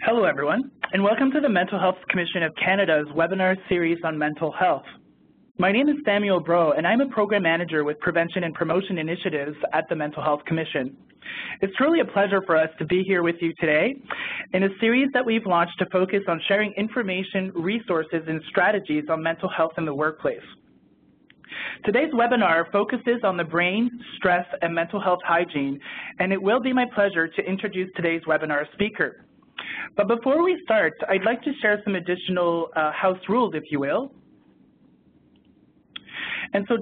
Hello everyone, and welcome to the Mental Health Commission of Canada's webinar series on mental health. My name is Samuel Bro, and I'm a Program Manager with Prevention and Promotion Initiatives at the Mental Health Commission. It's truly a pleasure for us to be here with you today in a series that we've launched to focus on sharing information, resources, and strategies on mental health in the workplace. Today's webinar focuses on the brain, stress, and mental health hygiene, and it will be my pleasure to introduce today's webinar speaker. But before we start, I'd like to share some additional house rules, if you will. And so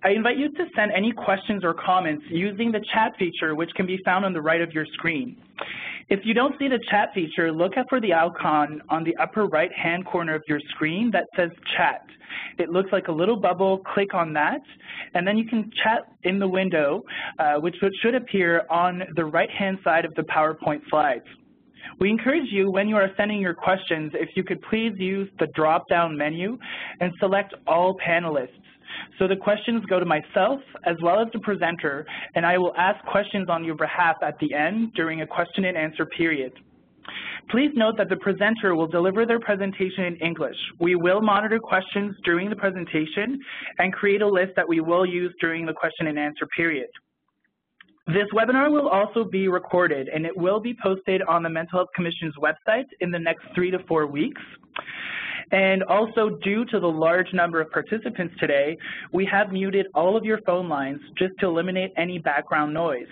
I invite you to send any questions or comments using the chat feature, which can be found on the right of your screen. If you don't see the chat feature, look out for the icon on the upper right-hand corner of your screen that says chat. It looks like a little bubble. Click on that, and then you can chat in the window, which should appear on the right-hand side of the PowerPoint slides. We encourage you, when you are sending your questions, if you could please use the drop-down menu and select all panelists. So the questions go to myself as well as the presenter, and I will ask questions on your behalf at the end during a question and answer period. Please note that the presenter will deliver their presentation in English. We will monitor questions during the presentation and create a list that we will use during the question and answer period. This webinar will also be recorded, and it will be posted on the Mental Health Commission's website in the next 3 to 4 weeks. And also, due to the large number of participants today, we have muted all of your phone lines just to eliminate any background noise.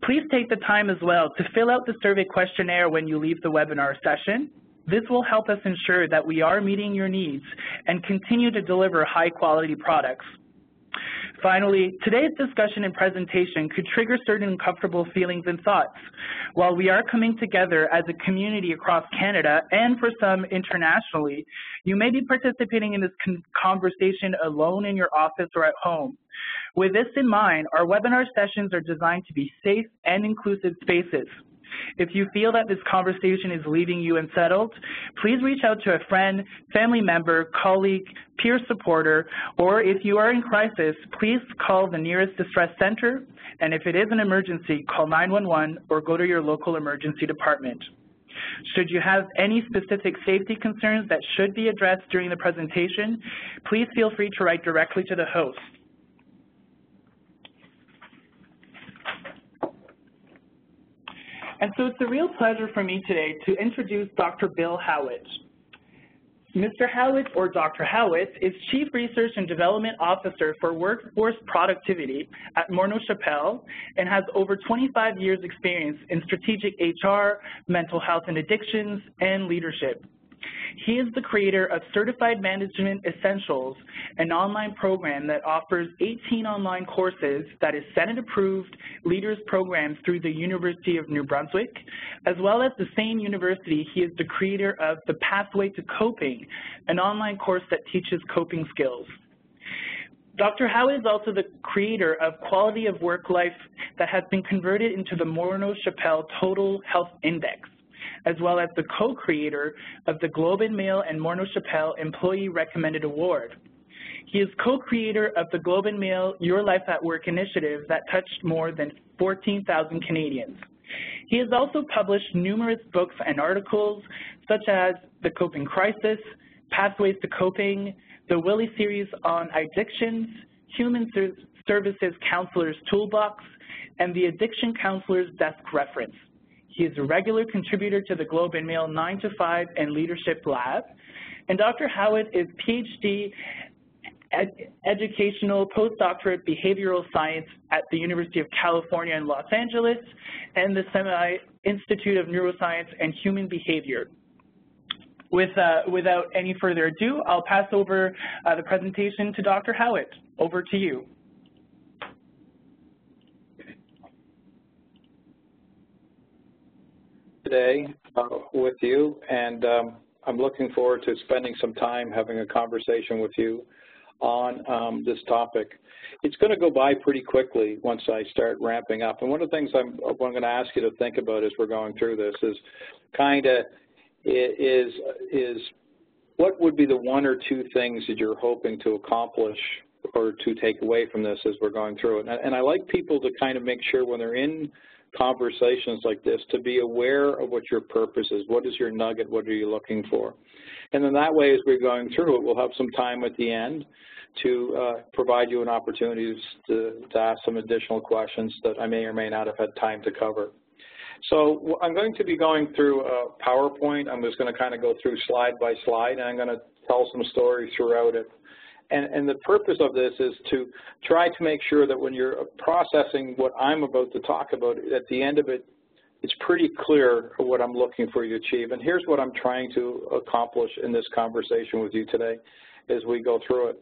Please take the time as well to fill out the survey questionnaire when you leave the webinar session. This will help us ensure that we are meeting your needs and continue to deliver high-quality products. Finally, today's discussion and presentation could trigger certain uncomfortable feelings and thoughts. While we are coming together as a community across Canada and for some internationally, you may be participating in this conversation alone in your office or at home. With this in mind, our webinar sessions are designed to be safe and inclusive spaces. If you feel that this conversation is leaving you unsettled, please reach out to a friend, family member, colleague, peer supporter, or if you are in crisis, please call the nearest distress center, and if it is an emergency, call 911 or go to your local emergency department. Should you have any specific safety concerns that should be addressed during the presentation, please feel free to write directly to the host. And so it's a real pleasure for me today to introduce Dr. Bill Howitt. Mr. Howitt, or Dr. Howitt, is Chief Research and Development Officer for Workforce Productivity at Morneau Shepell and has over 25 years experience in strategic HR, mental health and addictions, and leadership. He is the creator of Certified Management Essentials, an online program that offers 18 online courses that is Senate-approved leaders program through the University of New Brunswick. As well as the same university, he is the creator of The Pathway to Coping, an online course that teaches coping skills. Dr. Howitt is also the creator of Quality of Work Life that has been converted into the Morneau Shepell Total Health Index, as well as the co-creator of the Globe and Mail and Morneau Shepell Employee Recommended Award. He is co-creator of the Globe and Mail Your Life at Work initiative that touched more than 14,000 Canadians. He has also published numerous books and articles, such as The Coping Crisis, Pathways to Coping, the Willie series on addictions, Human Services Counselor's Toolbox, and the Addiction Counselor's Desk Reference. He is a regular contributor to the Globe and Mail 9 to 5 and Leadership Lab. And Dr. Howitt is PhD educational postdoctorate behavioral science at the University of California in Los Angeles and the SEMI Institute of Neuroscience and Human Behavior. Without any further ado, I'll pass over the presentation to Dr. Howitt. Over to you. Today with you, and I'm looking forward to spending some time having a conversation with you on this topic. It's going to go by pretty quickly once I start ramping up, and one of the things I'm going to ask you to think about as we're going through this is what would be the 1 or 2 things that you're hoping to accomplish or to take away from this as we're going through it. And I like people to kind of make sure when they're in conversations like this to be aware of what your purpose is. What is your nugget? What are you looking for? And then that way, as we're going through it, we'll have some time at the end to provide you an opportunity to ask some additional questions that I may or may not have had time to cover. So I'm going to be going through a PowerPoint. I'm just going to kind of go through slide by slide, and I'm going to tell some stories throughout it. And the purpose of this is to try to make sure that when you're processing what I'm about to talk about, at the end of it, it's pretty clear what I'm looking for you to achieve. And here's what I'm trying to accomplish in this conversation with you today as we go through it.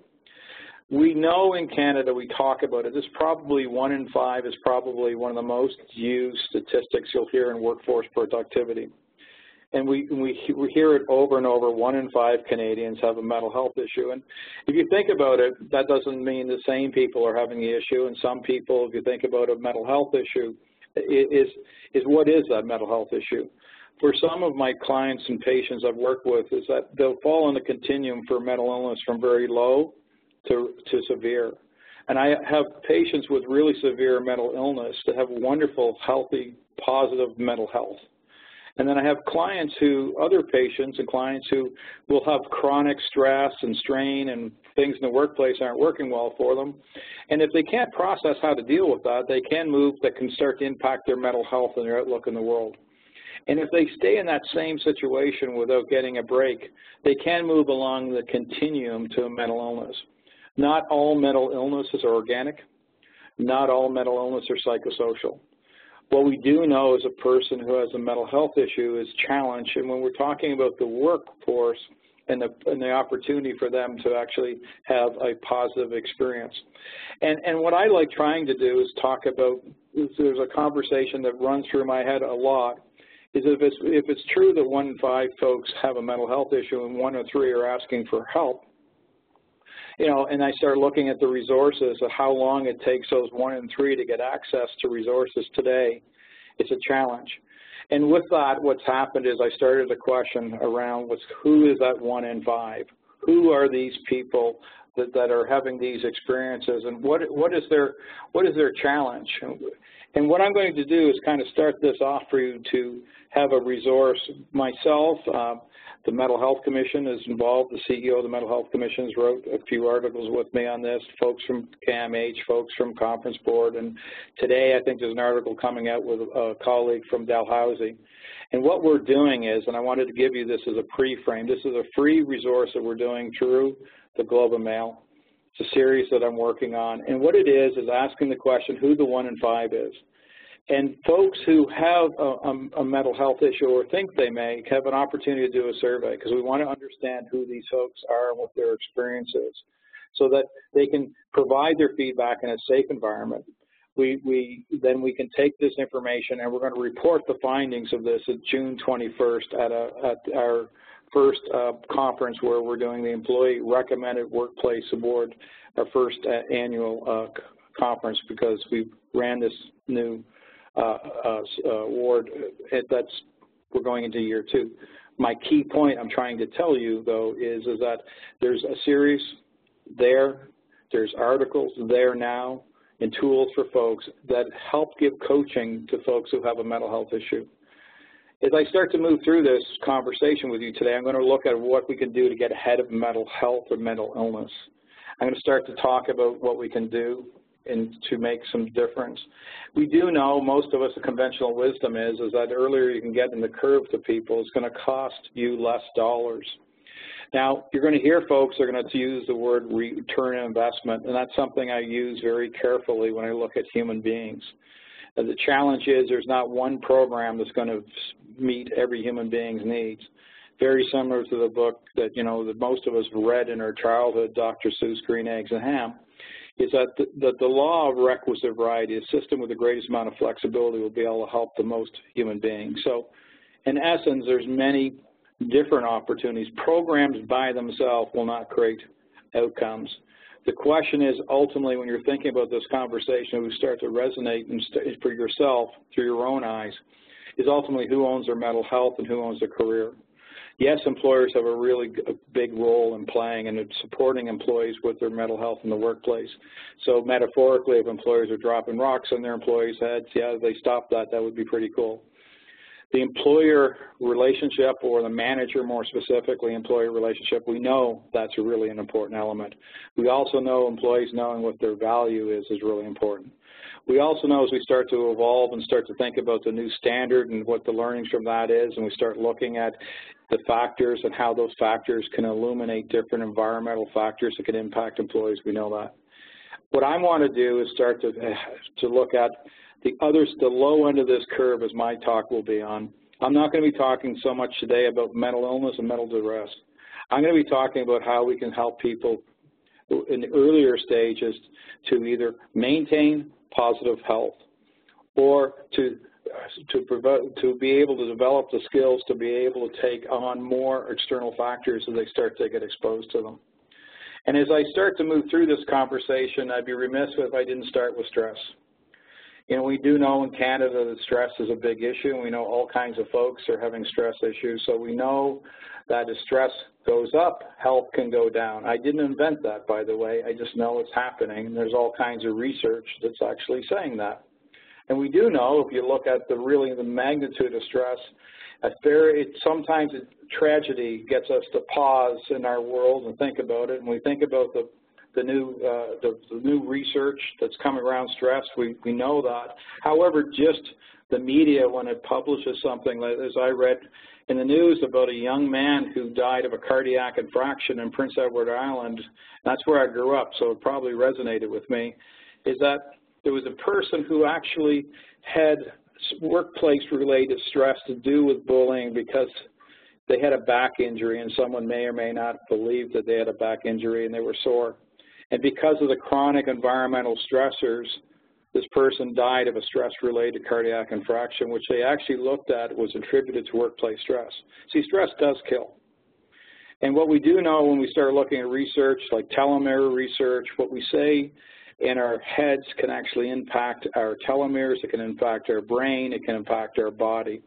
We know in Canada, we talk about it, this probably 1 in 5 is probably one of the most used statistics you'll hear in workforce productivity. And we hear it over and over, 1 in 5 Canadians have a mental health issue. And if you think about it, that doesn't mean the same people are having the issue. And some people, if you think about a mental health issue, is what is that mental health issue? For some of my clients and patients I've worked with is that they'll fall on the continuum for mental illness from very low to severe. And I have patients with really severe mental illness that have wonderful, healthy, positive mental health. And then I have clients who, other patients and clients who will have chronic stress and strain and things in the workplace aren't working well for them. And if they can't process how to deal with that, they can move that can start to impact their mental health and their outlook in the world. And if they stay in that same situation without getting a break, they can move along the continuum to a mental illness. Not all mental illnesses are organic. Not all mental illness are psychosocial. What we do know is a person who has a mental health issue is challenged, and when we're talking about the workforce and the opportunity for them to actually have a positive experience. And what I like trying to do is talk about, there's a conversation that runs through my head a lot, is if it's true that 1 in 5 folks have a mental health issue and 1 in 3 are asking for help, you know, and I start looking at the resources of how long it takes those 1 in 3 to get access to resources today, it's a challenge. And with that, what's happened is I started a question around who is that 1 in 5? Who are these people that are having these experiences, and what is their challenge? And what I'm going to do is kind of start this off for you to have a resource. Myself, the Mental Health Commission is involved. The CEO of the Mental Health Commission has wrote a few articles with me on this, folks from CAMH, folks from Conference Board, and today I think there's an article coming out with a colleague from Dalhousie. And what we're doing is, and I wanted to give you this as a pre-frame, this is a free resource that we're doing through the Globe and Mail. It's a series that I'm working on, and what it is asking the question who the 1 in 5 is. And folks who have a mental health issue or think they may have an opportunity to do a survey, because we want to understand who these folks are and what their experience is so that they can provide their feedback in a safe environment. Then we can take this information and we're going to report the findings of this at June 21st at our first conference where we're doing the Employee Recommended Workplace Award, our first annual conference, because we ran this new award. We're going into year 2. My key point I'm trying to tell you, though, is that there's a series there's articles there now, and tools for folks that help give coaching to folks who have a mental health issue. As I start to move through this conversation with you today, I'm going to look at what we can do to get ahead of mental health or mental illness. I'm going to start to talk about what we can do and to make some difference. We do know, most of us, the conventional wisdom is that the earlier you can get in the curve to people, it's going to cost you less dollars. Now, you're going to hear folks are going to use the word return on investment, and that's something I use very carefully when I look at human beings. And the challenge is there's not one program that's going to meet every human being's needs. Very similar to the book that, that most of us read in our childhood, Dr. Seuss, Green Eggs and Ham, is that the law of requisite variety, a system with the greatest amount of flexibility, will be able to help the most human beings. So, in essence, there's many different opportunities. Programs by themselves will not create outcomes. The question is, ultimately, when you're thinking about this conversation, we start to resonate and for yourself through your own eyes, is ultimately who owns their mental health and who owns their career. Yes, employers have a really big role in playing and supporting employees with their mental health in the workplace. So metaphorically, if employers are dropping rocks on their employees' heads, yeah, if they stop that, that would be pretty cool. The employer relationship, or the manager more specifically, employer relationship, we know that's really an important element. We also know employees knowing what their value is really important. We also know as we start to evolve and start to think about the new standard and what the learnings from that is, and we start looking at the factors and how those factors can illuminate different environmental factors that can impact employees, we know that. What I want to do is start to look at the low end of this curve, as my talk will be on. I'm not going to be talking so much today about mental illness and mental duress. I'm going to be talking about how we can help people in the earlier stages to either maintain positive health or to be able to develop the skills to be able to take on more external factors as they start to get exposed to them. And as I start to move through this conversation, I'd be remiss if I didn't start with stress. You know, we do know in Canada that stress is a big issue, and we know all kinds of folks are having stress issues, so we know that as stress goes up, health can go down. I didn't invent that, by the way. I just know it's happening, and there's all kinds of research that's actually saying that. And we do know, if you look at the magnitude of stress, sometimes tragedy gets us to pause in our world and think about it, and we think about the new research that's coming around stress. We know that. However, just the media, when it publishes something, as I read in the news about a young man who died of a cardiac infarction in Prince Edward Island, that's where I grew up, so it probably resonated with me, is that there was a person who actually had workplace-related stress to do with bullying because they had a back injury, and someone may or may not believe that they had a back injury and they were sore. And because of the chronic environmental stressors, this person died of a stress-related cardiac infarction, which they actually looked at was attributed to workplace stress. See, stress does kill. And what we do know when we start looking at research, like telomere research, what we say in our heads can actually impact our telomeres, it can impact our brain, it can impact our body.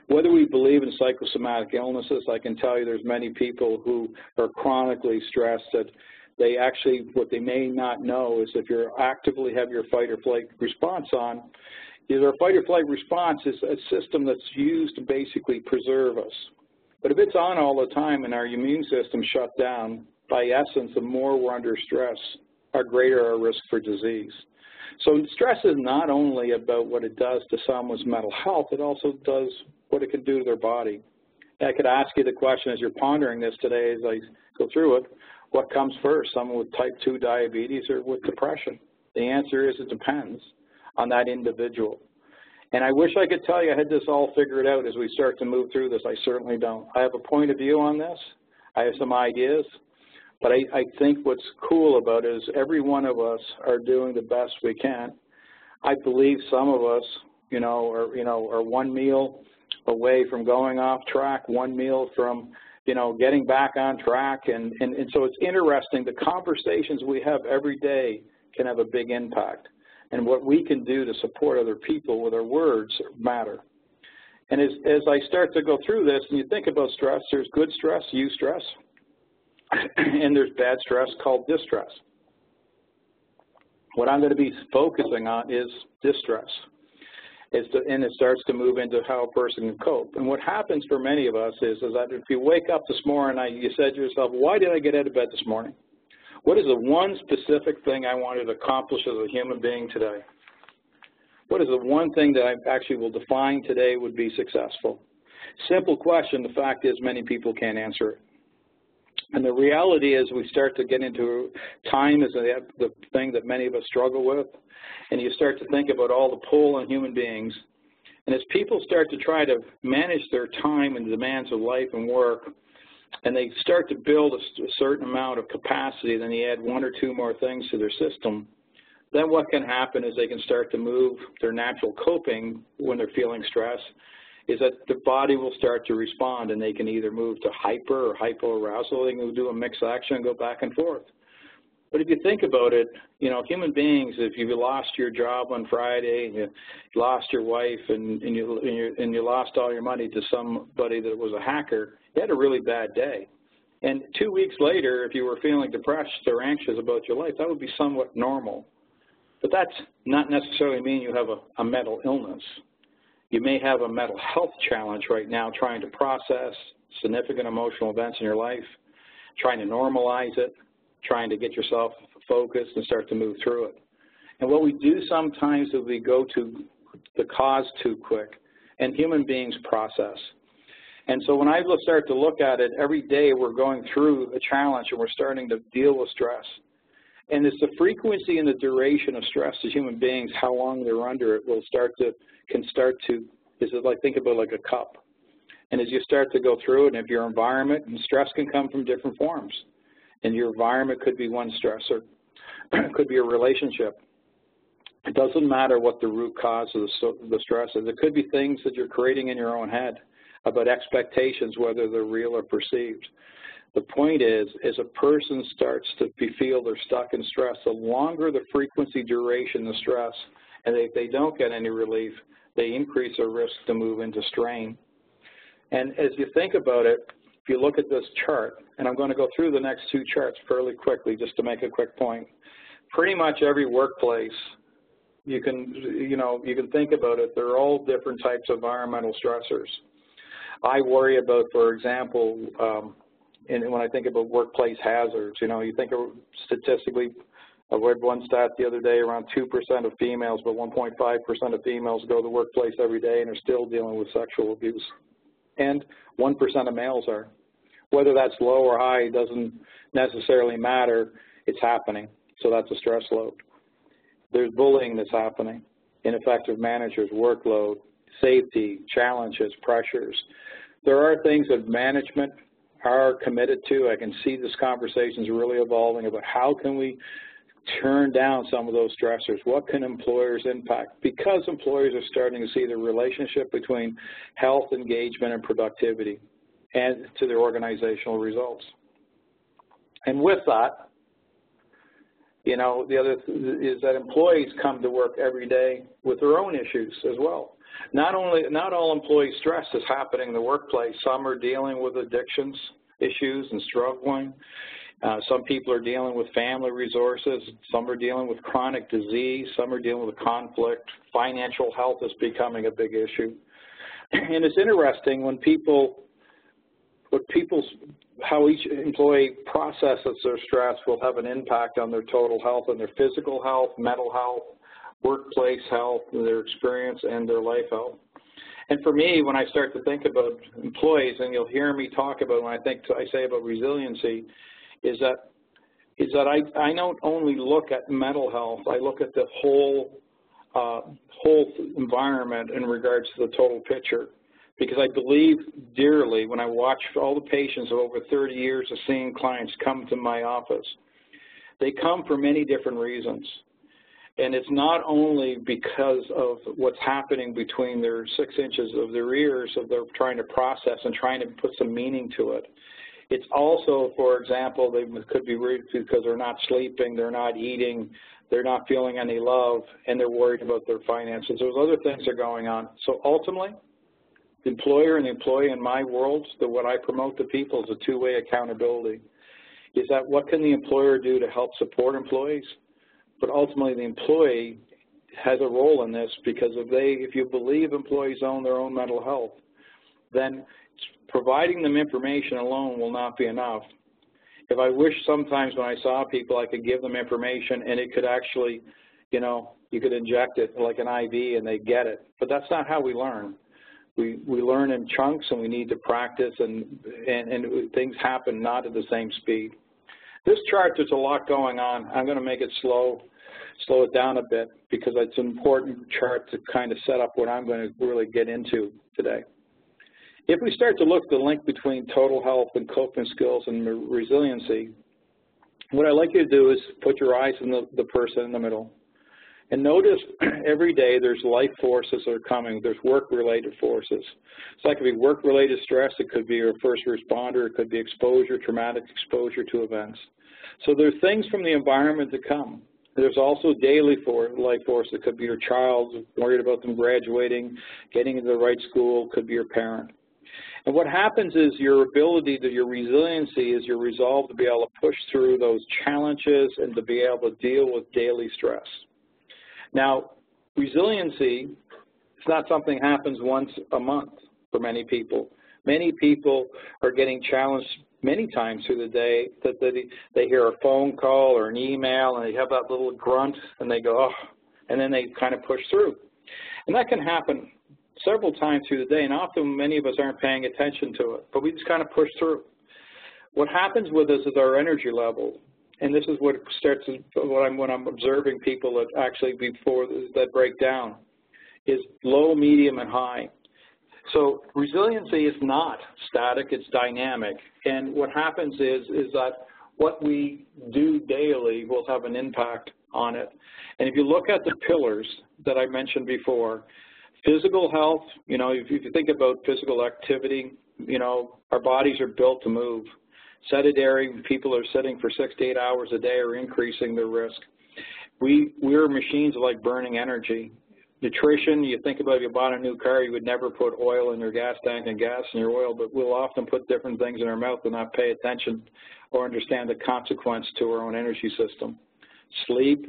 Whether we believe in psychosomatic illnesses, I can tell you there's many people who are chronically stressed that they actually, what they may not know is if you actively have your fight or flight response on, our fight or flight response is a system that's used to basically preserve us. But if it's on all the time and our immune system shut down, by essence, the more we're under stress, our greater our risk for disease. So stress is not only about what it does to someone's mental health, it also does what it can do to their body. And I could ask you the question as you're pondering this today as I go through it, what comes first, someone with type 2 diabetes or with depression? The answer is it depends on that individual. And I wish I could tell you I had this all figured out as we start to move through this. I certainly don't. I have a point of view on this. I have some ideas. But I think what's cool about it is every one of us are doing the best we can. I believe some of us, are one meal away from going off track, one meal from getting back on track, and so it's interesting. The conversations we have every day can have a big impact, and what we can do to support other people with our words matter. And as I start to go through this, and you think about stress, there's good stress, eustress, and there's bad stress called distress. What I'm going to be focusing on is distress. And it starts to move into how a person can cope. And what happens for many of us is that if you wake up this morning, you said to yourself, why did I get out of bed this morning? What is the one specific thing I wanted to accomplish as a human being today? What is the one thing that I actually will define today would be successful? Simple question. The fact is many people can't answer it. And the reality is we start to get into time as the thing that many of us struggle with, and you start to think about all the pull on human beings. And as people start to try to manage their time and the demands of life and work, and they start to build a certain amount of capacity, then you add one or two more things to their system, then what can happen is they can start to move their natural coping when they're feeling stress, is that the body will start to respond, and they can either move to hyper or hypoarousal. They can do a mixed action and go back and forth. But if you think about it, you know, human beings, if you lost your job on Friday, and you lost your wife, and you lost all your money to somebody that was a hacker, you had a really bad day. And 2 weeks later, if you were feeling depressed or anxious about your life, that would be somewhat normal. But that's not necessarily mean you have a mental illness. You may have a mental health challenge right now trying to process significant emotional events in your life, trying to normalize it, trying to get yourself focused and start to move through it. And what we do sometimes is we go to the cause too quick, and human beings process. And so when I start to look at it, every day we're going through a challenge and we're starting to deal with stress. And it's the frequency and the duration of stress as human beings, how long they're under it, can start to, is it like, think about like a cup. And as you start to go through it, and if your environment, and stress can come from different forms. And your environment could be one stressor. It could be a relationship. It doesn't matter what the root cause of the stress is. It could be things that you're creating in your own head about expectations, whether they're real or perceived. The point is, as a person starts to feel they're stuck in stress, the longer the frequency, duration, the stress, and if they don't get any relief, they increase their risk to move into strain. And as you think about it, if you look at this chart, and I'm going to go through the next two charts fairly quickly just to make a quick point. Pretty much every workplace, you can think about it, they're all different types of environmental stressors. I worry about, for example, and when I think about workplace hazards, you know, you think of statistically, I read one stat the other day, around 2% of females, but 1.5% of females go to the workplace every day and are still dealing with sexual abuse. And 1% of males are. Whether that's low or high doesn't necessarily matter, it's happening. So that's a stress load. There's bullying that's happening, ineffective managers, workload, safety, challenges, pressures. There are things that management are committed to. I can see this conversation is really evolving about how can we turn down some of those stressors. What can employers impact? Because employers are starting to see the relationship between health, engagement, and productivity and to their organizational results. And with that, you know, the other is that employees come to work every day with their own issues as well. Not all employee stress is happening in the workplace. Some are dealing with addictions issues and struggling. Some people are dealing with family resources. Some are dealing with chronic disease. Some are dealing with conflict. Financial health is becoming a big issue. And it's interesting when how each employee processes their stress will have an impact on their total health and their physical health, mental health, workplace health, their experience, and their life health. And for me, when I start to think about employees, and you'll hear me talk about when I say about resiliency, is that I don't only look at mental health, I look at the whole environment in regards to the total picture. Because I believe dearly when I watch all the patients of over 30 years of seeing clients come to my office, they come for many different reasons. And it's not only because of what's happening between their 6 inches of their ears, of they're trying to process and trying to put some meaning to it. It's also, for example, they could be worried because they're not sleeping, they're not eating, they're not feeling any love, and they're worried about their finances. There's other things that are going on. So ultimately, the employer and the employee in my world, what I promote to people is a two-way accountability. Is that what can the employer do to help support employees? But ultimately, the employee has a role in this because if you believe employees own their own mental health, then providing them information alone will not be enough. If I wish sometimes when I saw people I could give them information and it could actually, you know, you could inject it like an IV and they get it. But that's not how we learn. We learn in chunks and we need to practice and things happen not at the same speed. This chart, there's a lot going on. I'm going to make it slow it down a bit because it's an important chart to kind of set up what I'm going to really get into today. If we start to look at the link between total health and coping skills and resiliency, what I'd like you to do is put your eyes on the person in the middle. And notice every day there's life forces that are coming. There's work-related forces. So that could be work-related stress. It could be your first responder. It could be exposure, traumatic exposure to events. So there's things from the environment that come. There's also daily life force. It could be your child, worried about them graduating, getting into the right school. It could be your parent. And what happens is your ability, your resiliency is your resolve to be able to push through those challenges and to be able to deal with daily stress. Now, resiliency is not something that happens once a month for many people. Many people are getting challenged many times through the day that they hear a phone call or an email and they have that little grunt and they go, oh, and then they kind of push through. And that can happen several times through the day, and often many of us aren't paying attention to it, but we just kind of push through. What happens with us is our energy level, and this is what starts when I'm observing people that actually before that break down, is low, medium, and high. So resiliency is not static, it's dynamic. And what happens is that what we do daily will have an impact on it. And if you look at the pillars that I mentioned before, physical health, you know, if you think about physical activity, you know, our bodies are built to move. Sedentary people are sitting for 6 to 8 hours a day are increasing their risk. We're machines like burning energy. Nutrition, you think about if you bought a new car, you would never put oil in your gas tank and gas in your oil, but we'll often put different things in our mouth and not pay attention or understand the consequence to our own energy system. Sleep,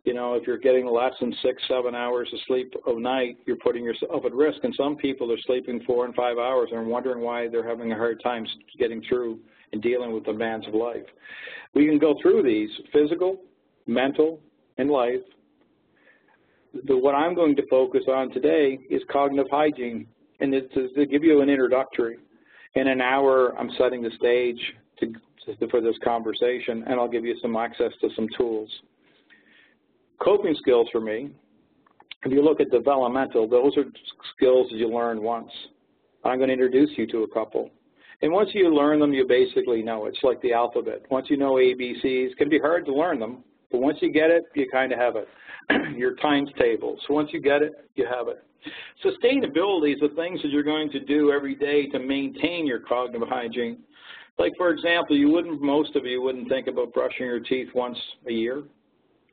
you know, if you're getting less than 6, 7 hours of sleep a night, you're putting yourself at risk. And some people are sleeping 4 and 5 hours and are wondering why they're having a hard time getting through and dealing with the demands of life. We can go through these, physical, mental, and life. What I'm going to focus on today is cognitive hygiene, and it's to give you an introductory. In an hour, I'm setting the stage for this conversation, and I'll give you some access to some tools. Coping skills for me, if you look at developmental, those are skills that you learn once. I'm going to introduce you to a couple. And once you learn them, you basically know. It's like the alphabet. Once you know ABCs, it can be hard to learn them, but once you get it, you kind of have it. Your times table. So once you get it, you have it. Sustainability is the things that you're going to do every day to maintain your cognitive hygiene. Like, for example, most of you wouldn't think about brushing your teeth once a year.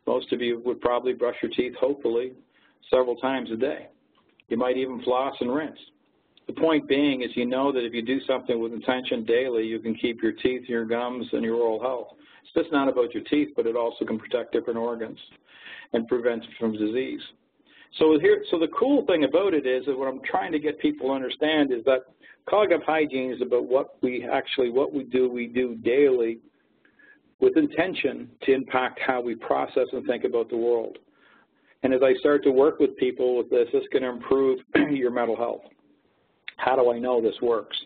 Most of you would probably brush your teeth, hopefully, several times a day. You might even floss and rinse. The point being is you know that if you do something with intention daily, you can keep your teeth, your gums, and your oral health. It's just not about your teeth, but it also can protect different organs and prevent from disease. So the cool thing about it is that what I'm trying to get people to understand is that cognitive hygiene is about what we do daily with intention to impact how we process and think about the world. And as I start to work with people with this, it's going to improve your mental health. How do I know this works?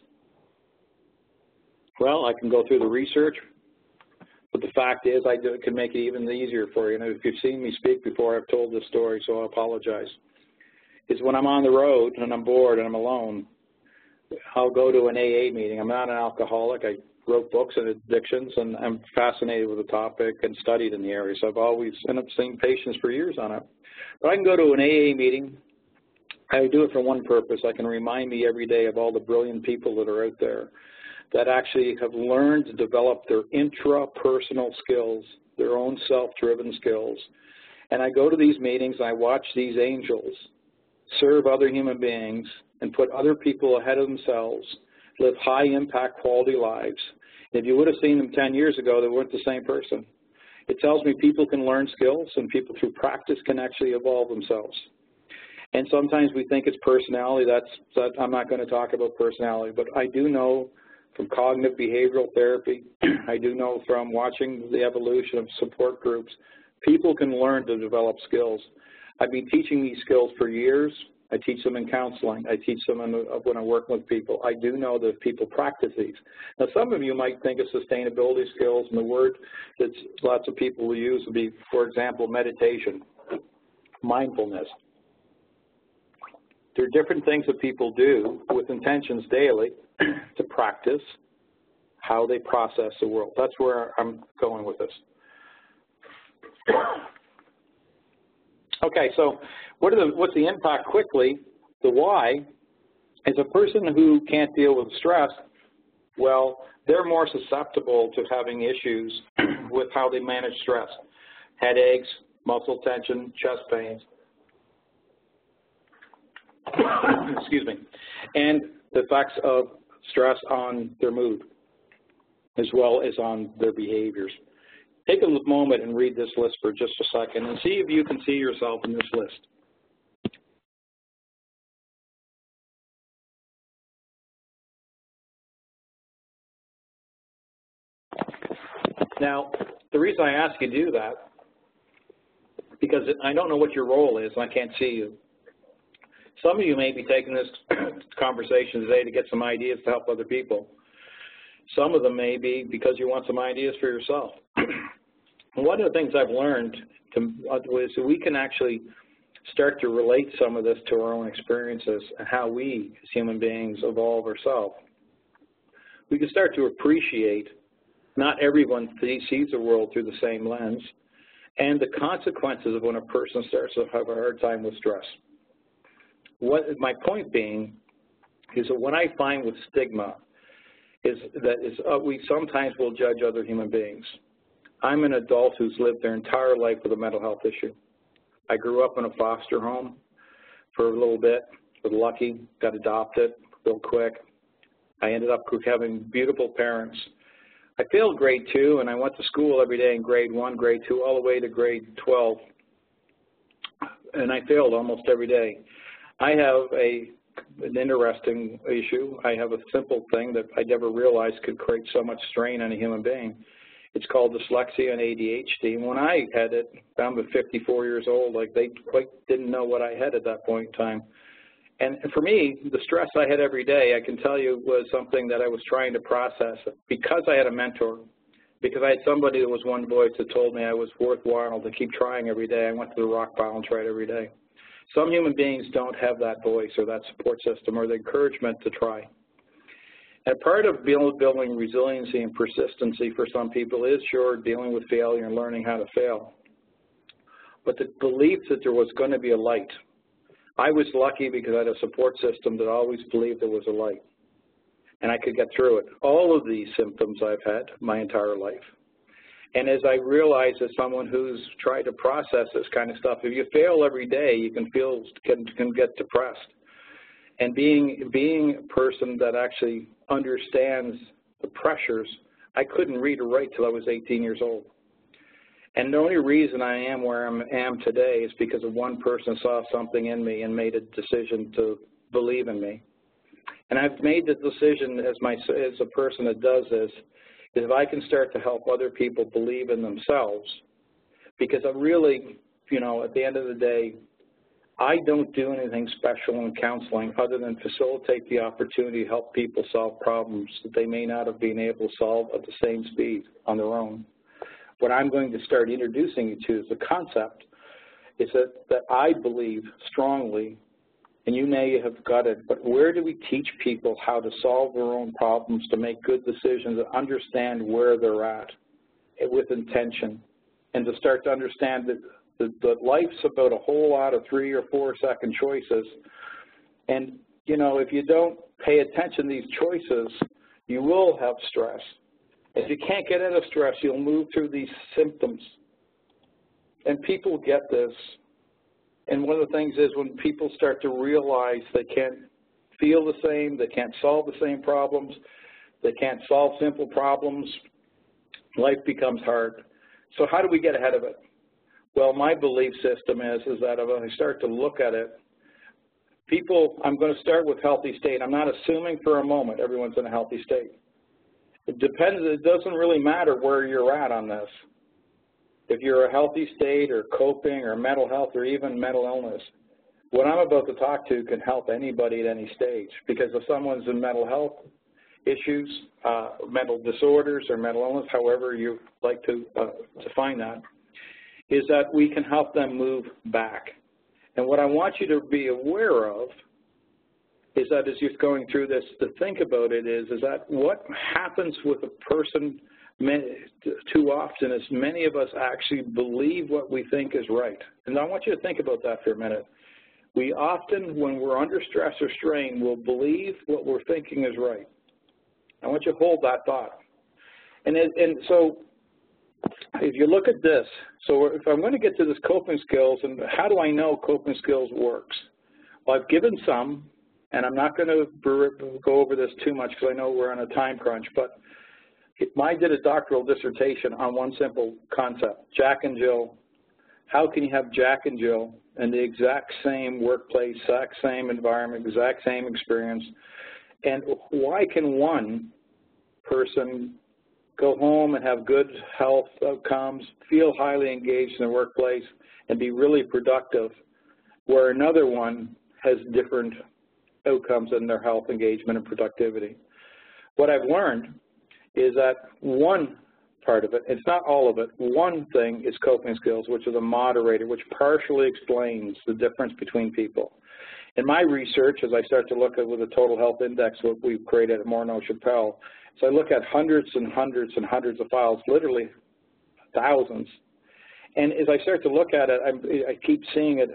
Well, I can go through the research, but the fact is I can make it even easier for you. And if you've seen me speak before, I've told this story, so I apologize. Is when I'm on the road and I'm bored and I'm alone, I'll go to an AA meeting. I'm not an alcoholic. I wrote books on addictions, and I'm fascinated with the topic and studied in the area. So I've always ended up seeing patients for years on it. But I can go to an AA meeting. I do it for one purpose. I can remind me every day of all the brilliant people that are out there that actually have learned to develop their intrapersonal skills, their own self-driven skills. And I go to these meetings and I watch these angels serve other human beings and put other people ahead of themselves, live high-impact quality lives. If you would have seen them 10 years ago, they weren't the same person. It tells me people can learn skills and people through practice can actually evolve themselves. And sometimes we think it's personality. I'm not going to talk about personality, but I do know from cognitive behavioral therapy, I do know from watching the evolution of support groups, people can learn to develop skills. I've been teaching these skills for years. I teach them in counseling. I teach them when I'm working with people. I do know that people practice these. Now, some of you might think of sustainability skills, and the word that lots of people will use would be, for example, meditation, mindfulness. There are different things that people do with intentions daily to practice how they process the world. That's where I'm going with this. Okay, so what's the impact quickly? The why is a person who can't deal with stress, well, they're more susceptible to having issues with how they manage stress. Headaches, muscle tension, chest pains. Excuse me. And the effects of stress on their mood, as well as on their behaviors. Take a moment and read this list for just a second and see if you can see yourself in this list. Now, the reason I ask you to do that, because I don't know what your role is and I can't see you. Some of you may be taking this conversation today to get some ideas to help other people. Some of them may be because you want some ideas for yourself. One of the things I've learned is that we can actually start to relate some of this to our own experiences and how we, as human beings, evolve ourselves. We can start to appreciate not everyone sees the world through the same lens, and the consequences of when a person starts to have a hard time with stress. My point being is that what I find with stigma is that we sometimes will judge other human beings. I'm an adult who's lived their entire life with a mental health issue. I grew up in a foster home for a little bit, was lucky, got adopted real quick. I ended up having beautiful parents. I failed grade 2, and I went to school every day in grade 1, grade 2, all the way to grade 12, and I failed almost every day. I have an interesting issue. I have a simple thing that I never realized could create so much strain on a human being. It's called dyslexia and ADHD. And when I had it, I'm 54 years old, like they quite didn't know what I had at that point in time. And for me, the stress I had every day, I can tell you, was something that I was trying to process. Because I had a mentor, because I had somebody that was one voice that told me I was worthwhile to keep trying every day, I went to the rock pile and tried every day. Some human beings don't have that voice or that support system or the encouragement to try. And part of building resiliency and persistency for some people is, sure, dealing with failure and learning how to fail. But the belief that there was going to be a light. I was lucky because I had a support system that always believed there was a light, and I could get through it. All of these symptoms I've had my entire life. And as I realize, as someone who's tried to process this kind of stuff, if you fail every day, you can get depressed. And being a person that actually understands the pressures, I couldn't read or write till I was 18 years old. And the only reason I am where I am today is because of one person saw something in me and made a decision to believe in me. And I've made the decision as a person that does this, is if I can start to help other people believe in themselves, because I really, at the end of the day, I don't do anything special in counseling other than facilitate the opportunity to help people solve problems that they may not have been able to solve at the same speed on their own. What I'm going to start introducing you to is the concept is that I believe strongly, and you may have got it, but where do we teach people how to solve their own problems, to make good decisions, and understand where they're at with intention, and to start to understand that life's about a whole lot of 3 or 4 second choices. And, if you don't pay attention to these choices, you will have stress. If you can't get out of stress, you'll move through these symptoms. And people get this. And one of the things is when people start to realize they can't feel the same, they can't solve the same problems, they can't solve simple problems, life becomes hard. So how do we get ahead of it? Well, my belief system is that if I start to look at it, I'm going to start with healthy state. I'm not assuming for a moment everyone's in a healthy state. It doesn't really matter where you're at on this. If you're a healthy state or coping or mental health or even mental illness, what I'm about to talk to can help anybody at any stage, because if someone's in mental health issues, mental disorders or mental illness, however you like to define that, is that we can help them move back. And what I want you to be aware of is that as you're going through this, to think about it is that what happens with a person too often is many of us actually believe what we think is right. And I want you to think about that for a minute. We often, when we're under stress or strain, will believe what we're thinking is right. I want you to hold that thought. And so if you look at this, so if I'm going to get to this coping skills, and how do I know coping skills works? Well, I've given some, and I'm not going to go over this too much because I know we're on a time crunch, but I did a doctoral dissertation on one simple concept, Jack and Jill. How can you have Jack and Jill in the exact same workplace, exact same environment, exact same experience, and why can one person go home and have good health outcomes, feel highly engaged in the workplace, and be really productive, where another one has different outcomes in their health, engagement, and productivity? What I've learned is that one part of it, it's not all of it, one thing is coping skills, which is a moderator, which partially explains the difference between people. In my research, as I start to look at with the Total Health Index, what we've created at Morneau-Shepell, so I look at hundreds and hundreds and hundreds of files, literally thousands. And as I start to look at it, I keep seeing it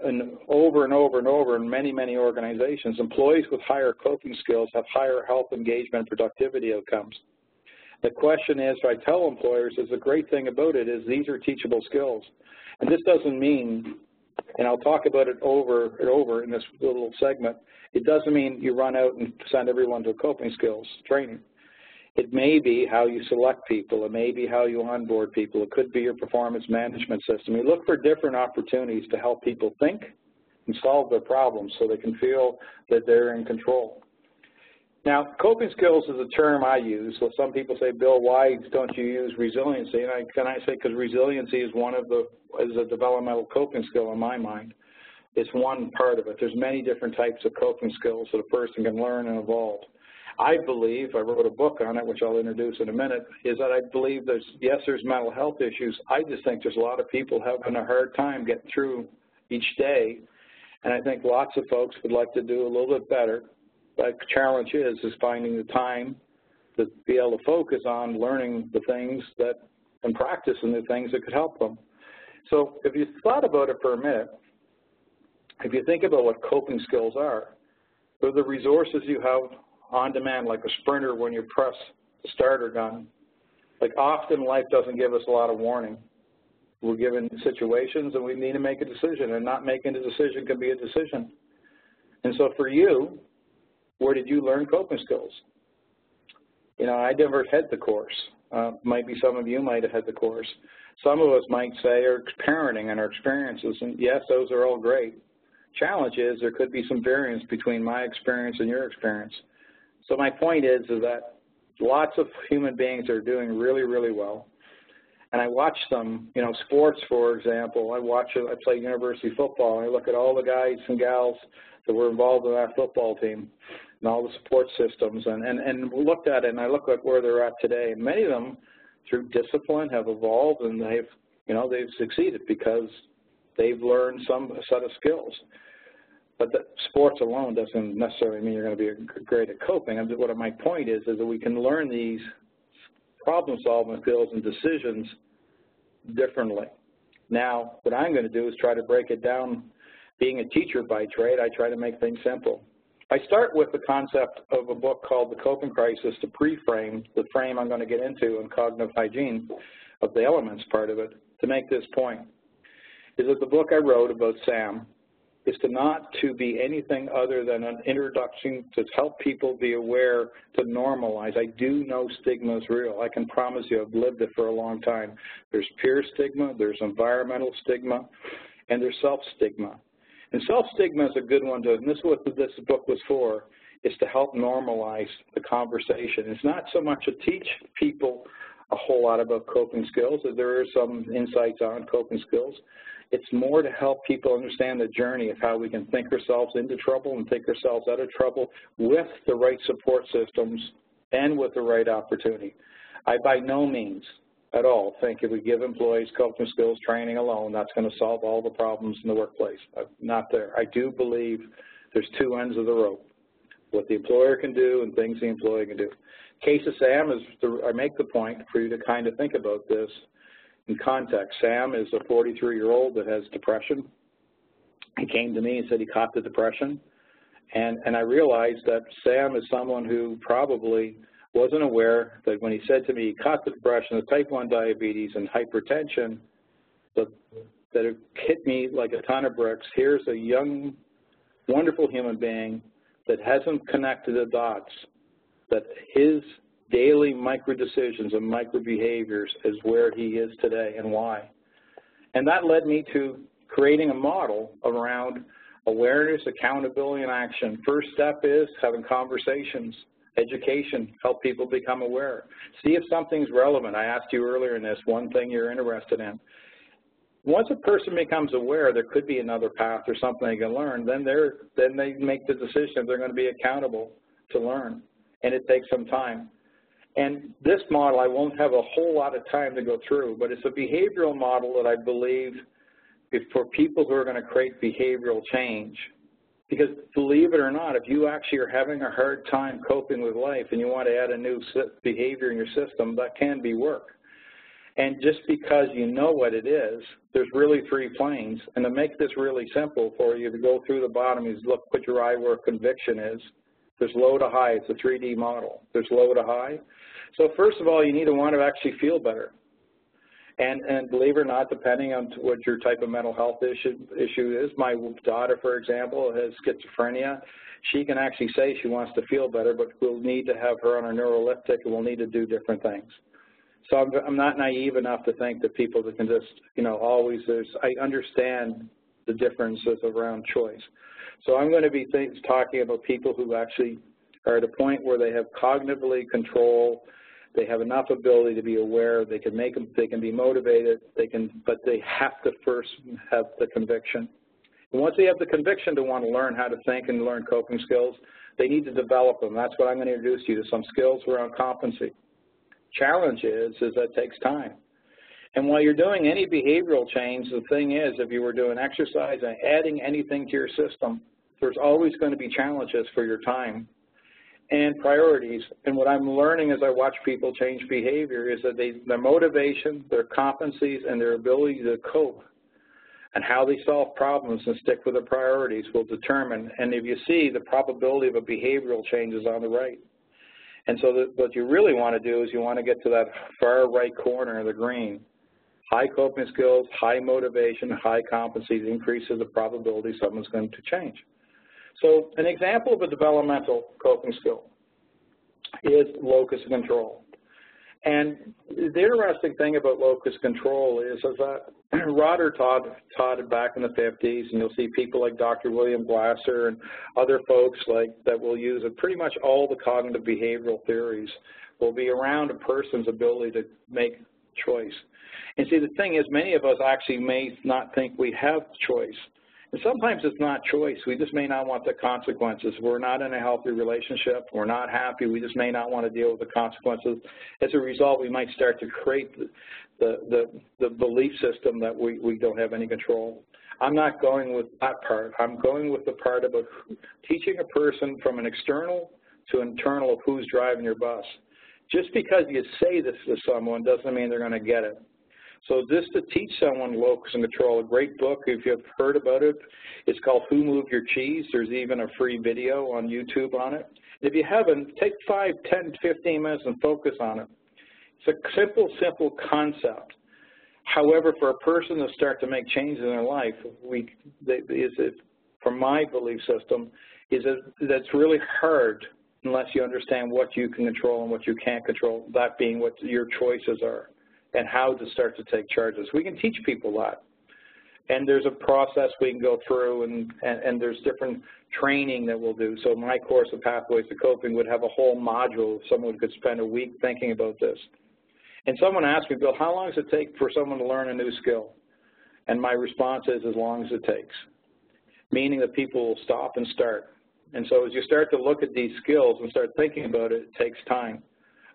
over and over and over in many, many organizations. Employees with higher coping skills have higher health, engagement, and productivity outcomes. The question is, I tell employers, is the great thing about it is these are teachable skills. And this doesn't mean, and I'll talk about it over and over in this little segment, it doesn't mean you run out and send everyone to coping skills training. It may be how you select people. It may be how you onboard people. It could be your performance management system. You look for different opportunities to help people think and solve their problems so they can feel that they're in control. Now, coping skills is a term I use. So some people say, Bill, why don't you use resiliency? And can I say, because resiliency is is a developmental coping skill in my mind. It's one part of it. There's many different types of coping skills that a person can learn and evolve. I believe, I wrote a book on it, which I'll introduce in a minute, is that I believe there's mental health issues. I just think there's a lot of people having a hard time getting through each day. And I think lots of folks would like to do a little bit better. But the challenge is finding the time to be able to focus on learning the things that, and practicing the things that could help them. So if you thought about it for a minute, if you think about what coping skills are, they're the resources you have on demand, like a sprinter when you press the starter gun. Like often life doesn't give us a lot of warning. We're given situations and we need to make a decision, and not making a decision can be a decision. And so for you, where did you learn coping skills? You know, I never had the course. Maybe some of you might have had the course. Some of us might say our parenting and our experiences, and yes, those are all great. Challenge is there could be some variance between my experience and your experience. So my point is that lots of human beings are doing really, really well. And I watch them, you know, sports, for example. I play university football, and I look at all the guys and gals that were involved in our football team and all the support systems, and looked at it, and I look at where they're at today. And many of them, through discipline, have evolved, and they've succeeded because they've learned some set of skills. But the sports alone doesn't necessarily mean you're going to be great at coping. And what my point is that we can learn these problem-solving skills and decisions differently. Now, what I'm going to do is try to break it down. Being a teacher by trade, I try to make things simple. I start with the concept of a book called The Coping Crisis to pre-frame the frame I'm going to get into in cognitive hygiene of the elements part of it to make this point. Is that the book I wrote about Sam is not to be anything other than an introduction to help people be aware, to normalize. I do know stigma is real. I can promise you I've lived it for a long time. There's peer stigma, there's environmental stigma, and there's self-stigma. And self-stigma is a good one to, and this is what this book was for, is to help normalize the conversation. It's not so much to teach people a whole lot about coping skills, that there are some insights on coping skills. It's more to help people understand the journey of how we can think ourselves into trouble and think ourselves out of trouble with the right support systems and with the right opportunity. I by no means at all think if we give employees coping skills training alone, that's going to solve all the problems in the workplace. I'm not there. I do believe there's two ends of the rope, what the employer can do and things the employee can do. Case of Sam is, I make the point for you to kind of think about this in context. Sam is a 43-year-old that has depression. He came to me and said he caught the depression. And I realized that Sam is someone who probably wasn't aware that when he said to me he caught the depression, the type 1 diabetes and hypertension, that it hit me like a ton of bricks. Here's a young, wonderful human being that hasn't connected the dots, that his daily micro-decisions and micro-behaviors is where he is today and why. And that led me to creating a model around awareness, accountability, and action. First step is having conversations, education, help people become aware. See if something's relevant. I asked you earlier in this, one thing you're interested in. Once a person becomes aware there could be another path or something they can learn, then they make the decision they're going to be accountable to learn, and it takes some time. And this model, I won't have a whole lot of time to go through, but it's a behavioral model that I believe is for people who are going to create behavioral change. Because believe it or not, if you actually are having a hard time coping with life and you want to add a new behavior in your system, that can be work. And just because you know what it is, there's really 3 planes. And to make this really simple for you, to go through the bottom is look, put your eye where conviction is. There's low to high. It's a 3D model. There's low to high. So first of all, you need to want to actually feel better. And believe it or not, depending on what your type of mental health issue is, my daughter, for example, has schizophrenia. She can actually say she wants to feel better, but we'll need to have her on a neuroleptic, and we'll need to do different things. So I'm not naive enough to think that people that can just, always I understand the differences around choice. So I'm going to be talking about people who actually are at a point where they have cognitively control. They have enough ability to be aware. They can be motivated. But they have to first have the conviction. And once they have the conviction to want to learn how to think and learn coping skills, they need to develop them. That's what I'm going to introduce you to, some skills around competency. Challenge is that takes time. And while you're doing any behavioral change, the thing is, if you were doing exercise and adding anything to your system, there's always going to be challenges for your time and priorities. And what I'm learning as I watch people change behavior is that their motivation, their competencies, and their ability to cope and how they solve problems and stick with their priorities will determine. And if you see, the probability of a behavioral change is on the right. And so what you really want to do is you want to get to that far right corner of the green. High coping skills, high motivation, high competencies increases the probability someone's going to change. So an example of a developmental coping skill is locus control. And the interesting thing about locus control is that Rotter taught it back in the 50s, and you'll see people like Dr. William Glasser and other folks that will use it. Pretty much all the cognitive behavioral theories will be around a person's ability to make choice. And see, the thing is, many of us actually may not think we have choice. And sometimes it's not choice. We just may not want the consequences. We're not in a healthy relationship. We're not happy. We just may not want to deal with the consequences. As a result, we might start to create the belief system that we don't have any control. I'm not going with that part. I'm going with the part about teaching a person from an external to internal of who's driving your bus. Just because you say this to someone doesn't mean they're going to get it. So just to teach someone locus and control, a great book, if you've heard about it, it's called Who Moved Your Cheese. There's even a free video on YouTube on it. If you haven't, take 5, 10, 15 minutes and focus on it. It's a simple concept. However, for a person to start to make changes in their life, from my belief system, that's really hard unless you understand what you can control and what you can't control, that being what your choices are, and how to start to take charges. We can teach people that. And there's a process we can go through, and there's different training that we'll do. So my course of Pathways to Coping would have a whole module. Someone could spend a week thinking about this. And someone asked me, Bill, how long does it take for someone to learn a new skill? And my response is as long as it takes, meaning that people will stop and start. And so as you start to look at these skills and start thinking about it, it takes time.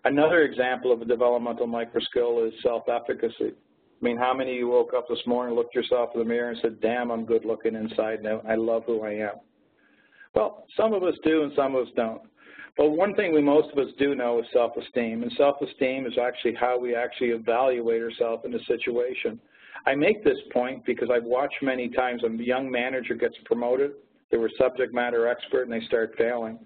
Another example of a developmental microskill is self-efficacy. I mean, how many of you woke up this morning, looked yourself in the mirror and said, damn, I'm good looking inside now. I love who I am. Well, some of us do and some of us don't. But one thing most of us do know is self-esteem, and self-esteem is actually how we actually evaluate ourselves in a situation. I make this point because I've watched many times a young manager gets promoted, they were subject matter expert, and they start failing.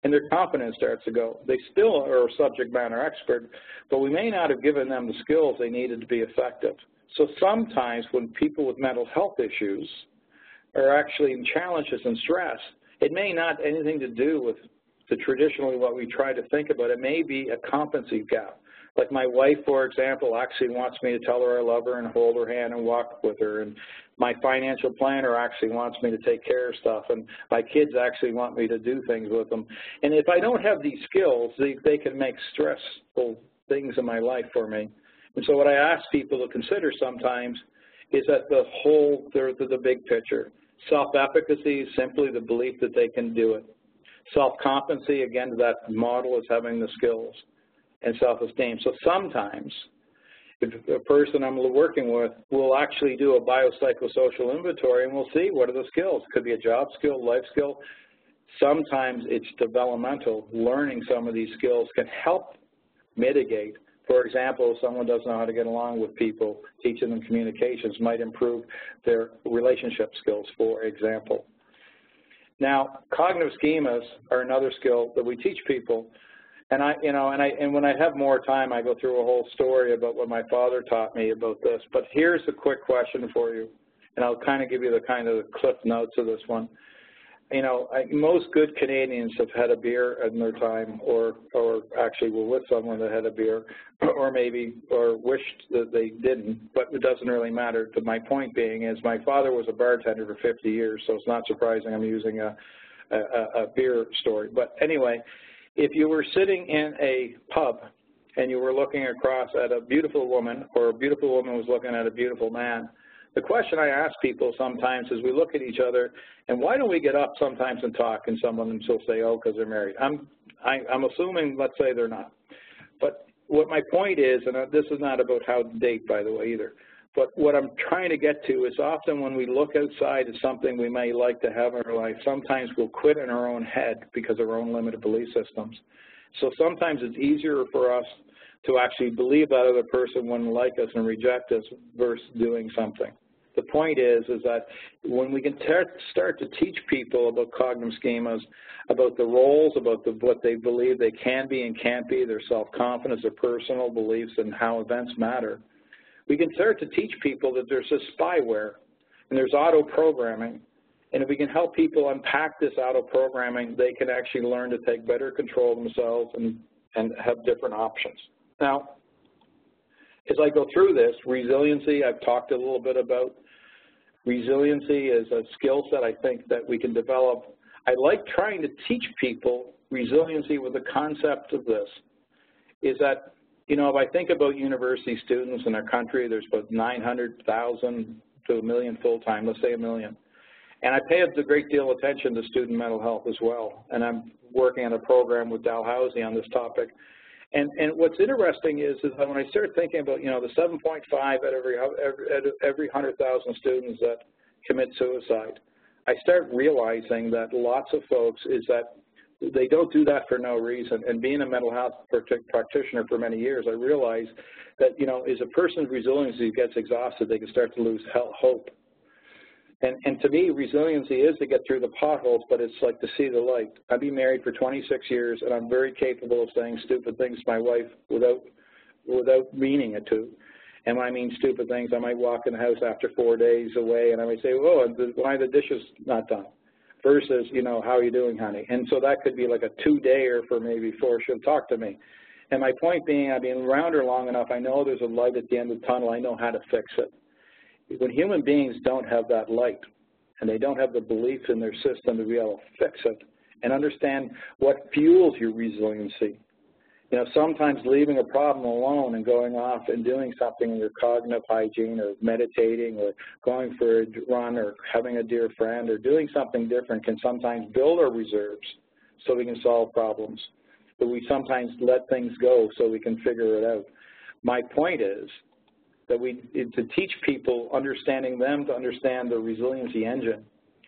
And their confidence starts to go. They still are a subject matter expert, but we may not have given them the skills they needed to be effective. So sometimes when people with mental health issues are actually in challenges and stress, it may not have anything to do with traditionally what we try to think about. It may be a competency gap. Like my wife, for example, actually wants me to tell her I love her and hold her hand and walk with her. And my financial planner actually wants me to take care of stuff. And my kids actually want me to do things with them. And if I don't have these skills, they can make stressful things in my life for me. And so what I ask people to consider sometimes is that the big picture. Self-efficacy is simply the belief that they can do it. Self-competency, again, that model is having the skills, and self-esteem. So sometimes, if a person I'm working with will actually do a biopsychosocial inventory, and we'll see what are the skills. It could be a job skill, life skill. Sometimes it's developmental. Learning some of these skills can help mitigate. For example, if someone doesn't know how to get along with people, teaching them communications might improve their relationship skills, for example. Now, cognitive schemas are another skill that we teach people, and when I have more time, I go through a whole story about what my father taught me about this. But here's a quick question for you, and I'll kind of give you the kind of cliff notes of this one. Most good Canadians have had a beer in their time, or actually were with someone that had a beer, or wished that they didn't, but it doesn't really matter. But my point being is my father was a bartender for 50 years, so it's not surprising I'm using a beer story. But anyway, if you were sitting in a pub and you were looking across at a beautiful woman, or a beautiful woman was looking at a beautiful man, the question I ask people sometimes is we look at each other, and why don't we get up sometimes and talk, and someone will say, oh, because they're married. I'm assuming, let's say they're not. But what my point is, and this is not about how to date, by the way, either, but what I'm trying to get to is often when we look outside at something we may like to have in our life, sometimes we'll quit in our own head because of our own limited belief systems. So sometimes it's easier for us to actually believe that other person wouldn't like us and reject us versus doing something. The point is that when we can start to teach people about cognitive schemas, about the roles, about what they believe they can be and can't be, their self-confidence, their personal beliefs, and how events matter, we can start to teach people that there's a spyware and there's auto-programming. And if we can help people unpack this auto-programming, they can actually learn to take better control of themselves and have different options. Now, as I go through this, resiliency, I've talked a little bit about. Resiliency is a skill set I think that we can develop. I like trying to teach people resiliency with the concept of this, is that, if I think about university students in our country, there's about 900,000 to 1 million full-time, let's say 1 million. And I pay a great deal of attention to student mental health as well. And I'm working on a program with Dalhousie on this topic. And what's interesting is that when I start thinking about, the 7.5 at every 100,000 students that commit suicide, I start realizing that lots of folks is that they don't do that for no reason. And being a mental health practitioner for many years, I realized that, as a person's resiliency gets exhausted, they can start to lose hope. And to me, resiliency is to get through the potholes, but it's like to see the light. I've been married for 26 years, and I'm very capable of saying stupid things to my wife without meaning it to. And when I mean stupid things, I might walk in the house after 4 days away, and I might say, oh, why are the dishes not done? Versus, how are you doing, honey? And so that could be like a 2-dayer for maybe 4 she'll talk to me. And my point being, I've been around her long enough, I know there's a light at the end of the tunnel, I know how to fix it. When human beings don't have that light and they don't have the belief in their system to be able to fix it and understand what fuels your resiliency, sometimes leaving a problem alone and going off and doing something in your cognitive hygiene or meditating or going for a run or having a dear friend or doing something different can sometimes build our reserves so we can solve problems. But we sometimes let things go so we can figure it out. My point is that to teach people, understanding them to understand the resiliency engine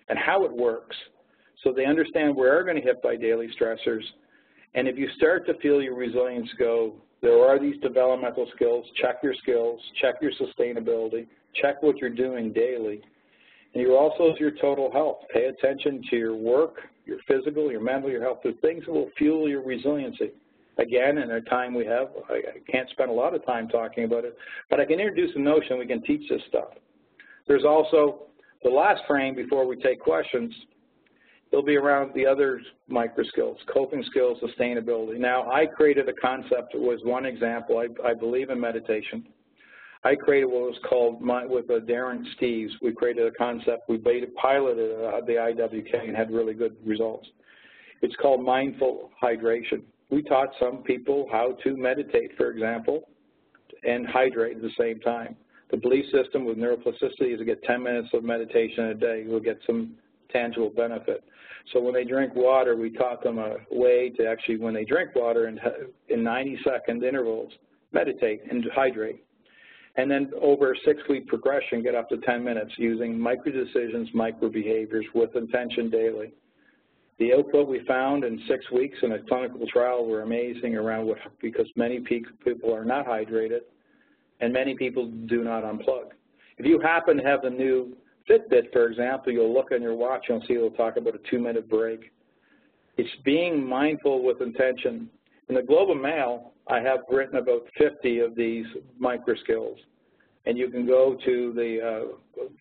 and how it works so they understand we are going to hit by daily stressors And if you start to feel your resilience go, there are these developmental skills, check your sustainability, check what you're doing daily. And you also your total health. Pay attention to your work, your physical, your mental, your health. The things that will fuel your resiliency. Again, in the time we have, I can't spend a lot of time talking about it, but I can introduce a notion we can teach this stuff. There's also the last frame before we take questions. It'll be around the other micro skills, coping skills, sustainability. Now, I created a concept that was one example. I believe in meditation. I created what was called, with Darren Steeves, we created a concept. We piloted it at the IWK and had really good results. It's called mindful hydration. We taught some people how to meditate, for example, and hydrate at the same time. The belief system with neuroplasticity is to get 10 minutes of meditation a day. You'll get some tangible benefit. So when they drink water, we taught them a way to actually, when they drink water in 90-second intervals, meditate and hydrate. And then over a 6-week progression, get up to 10 minutes using micro decisions, micro behaviors with intention daily. The output we found in 6 weeks in a clinical trial were amazing around because many people are not hydrated and many people do not unplug. If you happen to have the new Fitbit, for example, you'll look on your watch and you'll see it'll talk about a 2-minute break. It's being mindful with intention. In the Globe and Mail, I have written about 50 of these micro skills. And you can go to the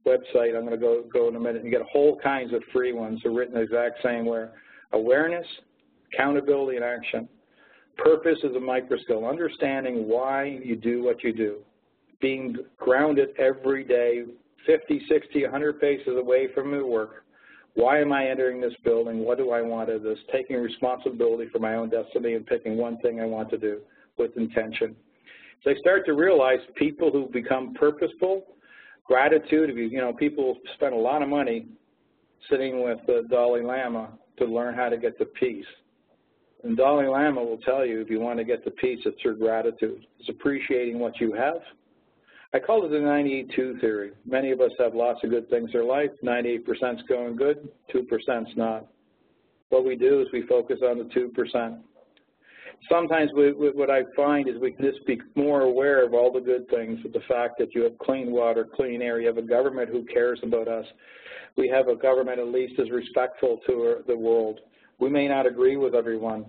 website. I'm going to go in a minute and get a whole kinds of free ones. They're written the exact same way. Awareness, accountability, and action. Purpose is a micro skill. Understanding why you do what you do. Being grounded every day, 50, 60, 100 paces away from your work. Why am I entering this building? What do I want of this? Taking responsibility for my own destiny and picking one thing I want to do with intention. So I start to realize people who become purposeful, gratitude, people spend a lot of money sitting with the Dalai Lama to learn how to get to peace. And Dalai Lama will tell you if you want to get to peace, it's through gratitude. It's appreciating what you have. I call it the 98-2 theory. Many of us have lots of good things in our life. 98% is going good, 2% is not. What we do is we focus on the 2%. Sometimes what I find is we can just be more aware of all the good things, the fact that you have clean water, clean air, you have a government who cares about us. We have a government at least as respectful to the world. We may not agree with everyone,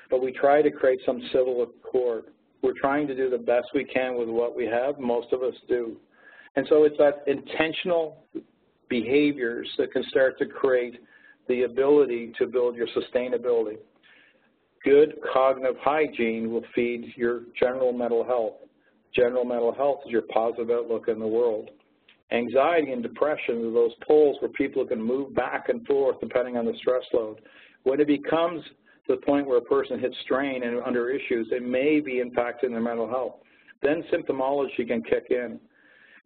but we try to create some civil accord. We're trying to do the best we can with what we have. Most of us do. And so it's that intentional behaviors that can start to create the ability to build your sustainability. Good cognitive hygiene will feed your general mental health. General mental health is your positive outlook in the world. Anxiety and depression are those poles where people can move back and forth depending on the stress load. When it becomes to the point where a person hits strain and under issues, it may be impacting their mental health. Then symptomology can kick in.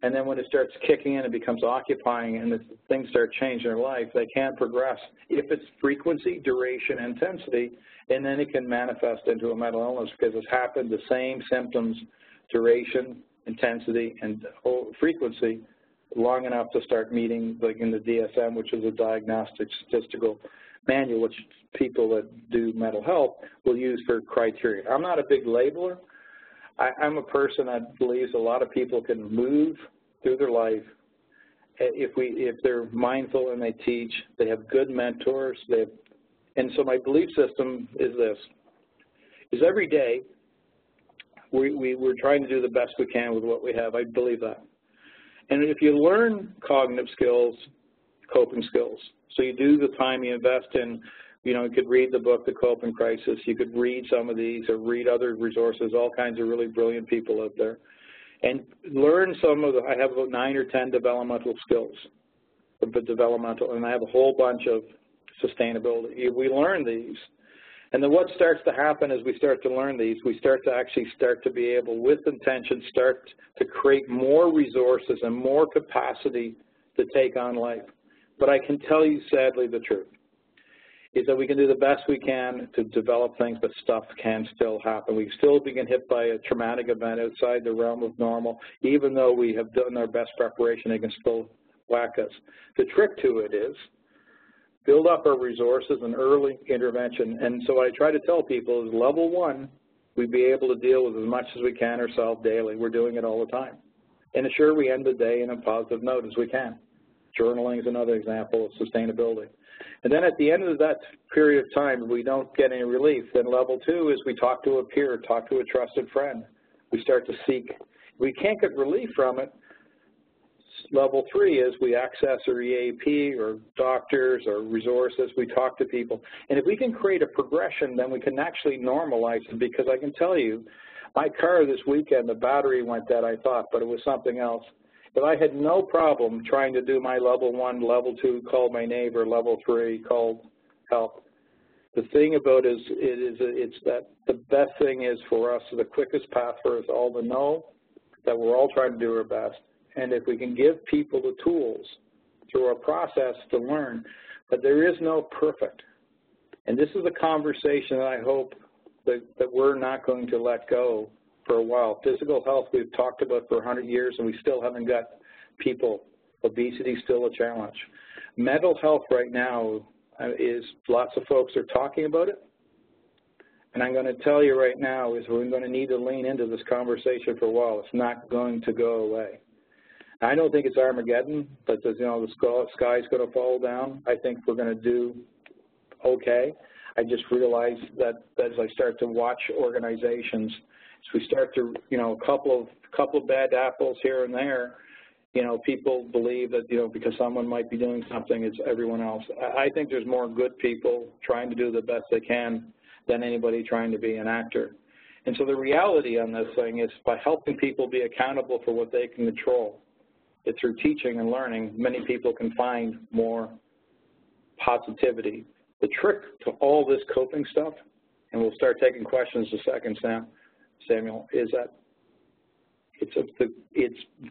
And then when it starts kicking in, it becomes occupying and things start changing their life, they can't progress. If it's frequency, duration, intensity, and then it can manifest into a mental illness because it's happened the same symptoms, duration, intensity, and frequency long enough to start meeting, like in the DSM, which is a diagnostic statistical manual, which people that do mental health will use for criteria. I'm not a big labeler. I'm a person that believes a lot of people can move through their life if they're mindful and they teach, they have good mentors. And so my belief system is this, is every day we're trying to do the best we can with what we have. I believe that. And if you learn cognitive skills, coping skills, so you do the time you invest in, you could read the book, The Coping Crisis. You could read some of these or read other resources, all kinds of really brilliant people out there. And learn some of I have about 9 or 10 developmental skills, and I have a whole bunch of sustainability. If we learn these, and then what starts to happen as we start to learn these, we start to be able, with intention, start to create more resources and more capacity to take on life. But I can tell you, sadly, the truth is that we can do the best we can to develop things, but stuff can still happen. We still get hit by a traumatic event outside the realm of normal. Even though we have done our best preparation, they can still whack us. The trick to it is build up our resources and early intervention. And so what I try to tell people is level 1, we'd be able to deal with as much as we can ourselves daily. We're doing it all the time. And ensure we end the day in a positive note as we can. Journaling is another example of sustainability. And then at the end of that period of time, if we don't get any relief, then level 2 is we talk to a peer, talk to a trusted friend. We start to seek. If we can't get relief from it, level 3 is we access our EAP or doctors or resources, we talk to people. And if we can create a progression, then we can actually normalize it, because I can tell you, my car this weekend, the battery went dead, I thought, but it was something else. But I had no problem trying to do my level 1, level 2, called my neighbor, level 3, called help. The thing about it is, it's that the best thing is for us, the quickest path for us all to know that we're all trying to do our best. And if we can give people the tools through our process to learn, but there is no perfect. And this is a conversation that I hope that we're not going to let go for a while. Physical health we've talked about for 100 years, and we still haven't got people. Obesity is still a challenge. Mental health right now is lots of folks are talking about it. And I'm going to tell you right now is we're going to need to lean into this conversation for a while. It's not going to go away. I don't think it's Armageddon, but the sky's going to fall down. I think we're going to do okay. I just realized that as I start to watch organizations, as we start to, a couple of bad apples here and there, people believe that, because someone might be doing something, it's everyone else. I think there's more good people trying to do the best they can than anybody trying to be an actor. And so the reality on this thing is by helping people be accountable for what they can control, that through teaching and learning, many people can find more positivity. The trick to all this coping stuff, and we'll start taking questions in a second, Samuel, is that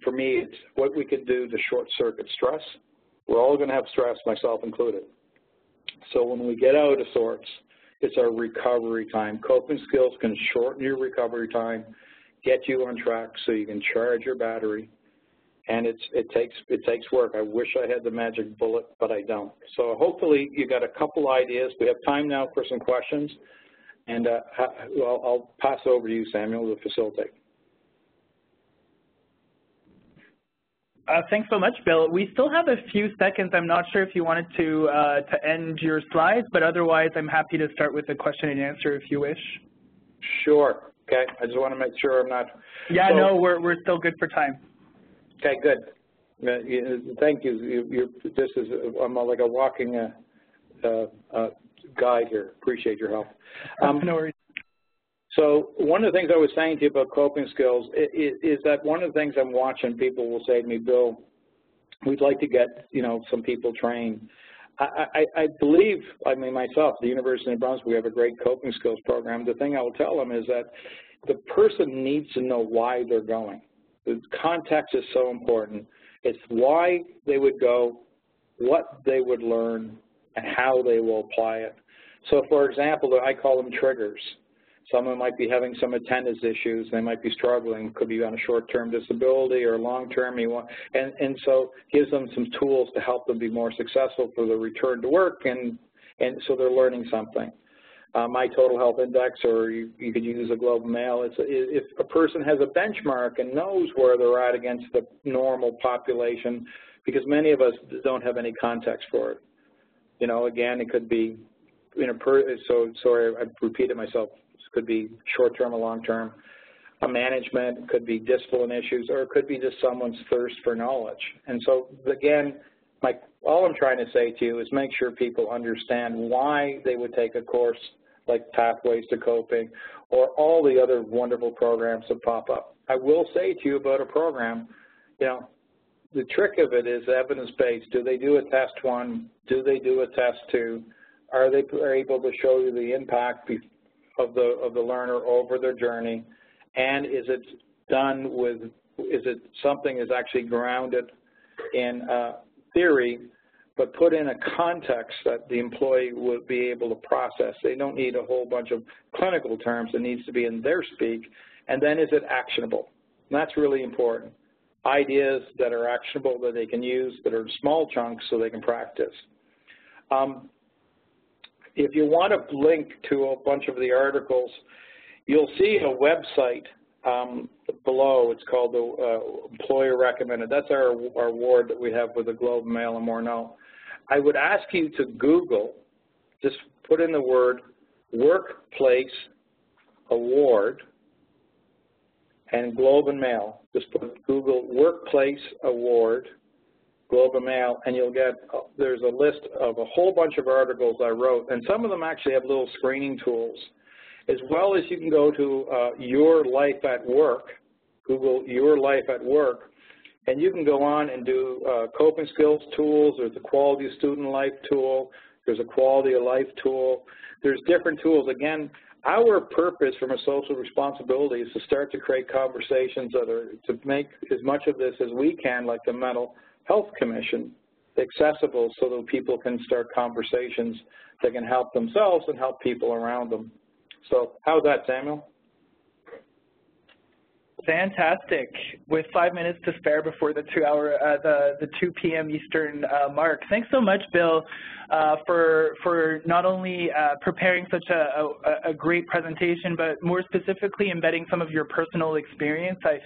for me, it's what we can do to short-circuit stress. We're all going to have stress, myself included. So when we get out of sorts, it's our recovery time. Coping skills can shorten your recovery time, get you on track so you can charge your battery. And it takes work. I wish I had the magic bullet, but I don't. So hopefully you got a couple ideas. We have time now for some questions, and I'll pass over to you, Samuel, to facilitate. Thanks so much, Bill. We still have a few seconds. I'm not sure if you wanted to end your slides, but otherwise I'm happy to start with the question and answer if you wish. Sure. Okay. I just want to make sure I'm not. Yeah, so, no, we're still good for time. Okay, good. Thank you. I'm like a walking guide here. Appreciate your help. No worries. So one of the things I was saying to you about coping skills is that one of the things I'm watching, people will say to me, Bill, we'd like to get, some people trained. I believe, myself, the University of New Brunswick, we have a great coping skills program. The thing I will tell them is that the person needs to know why they're going. The context is so important. It's why they would go, what they would learn, and how they will apply it. So, for example, I call them triggers. Someone might be having some attendance issues. They might be struggling. Could be on a short-term disability or long-term. And so gives them some tools to help them be more successful for the return to work, and so they're learning something. My Total Health Index, or you could use a Globe and Mail. If a person has a benchmark and knows where they're at against the normal population, because many of us don't have any context for it. Again, it could be, sorry, I've repeated myself. It could be short-term or long-term. A management, it could be discipline issues, or it could be just someone's thirst for knowledge. And so, again, all I'm trying to say to you is make sure people understand why they would take a course like Pathways to Coping, or all the other wonderful programs that pop up. I will say to you about a program, the trick of it is evidence-based. Do they do a test 1? Do they do a test 2? Are they able to show you the impact of the learner over their journey? And is it done with, is it something that's actually grounded in theory, but put in a context that the employee would be able to process? They don't need a whole bunch of clinical terms. It needs to be in their speak. And then is it actionable? And that's really important. Ideas that are actionable that they can use, that are small chunks so they can practice. If you want to link to a bunch of the articles, you'll see a website below. It's called the Employer Recommended. That's our award that we have with the Globe and Mail and Morneau. I would ask you to Google, just put in the word Workplace Award and Globe and Mail. Just put Google Workplace Award, Globe and Mail, and you'll get, there's a list of a whole bunch of articles I wrote, and some of them actually have little screening tools. As well as you can go to Your Life at Work, Google Your Life at Work, and you can go on and do coping skills tools. There's a quality of student life tool. There's a quality of life tool. There's different tools. Again, our purpose from a social responsibility is to start to create conversations that are, to make as much of this as we can, like the Mental Health Commission, accessible so that people can start conversations that can help themselves and help people around them. So how's that, Samuel? Fantastic. With 5 minutes to spare before the 2 p.m. Eastern mark. Thanks so much, Bill, for not only preparing such a great presentation, but more specifically embedding some of your personal experience. I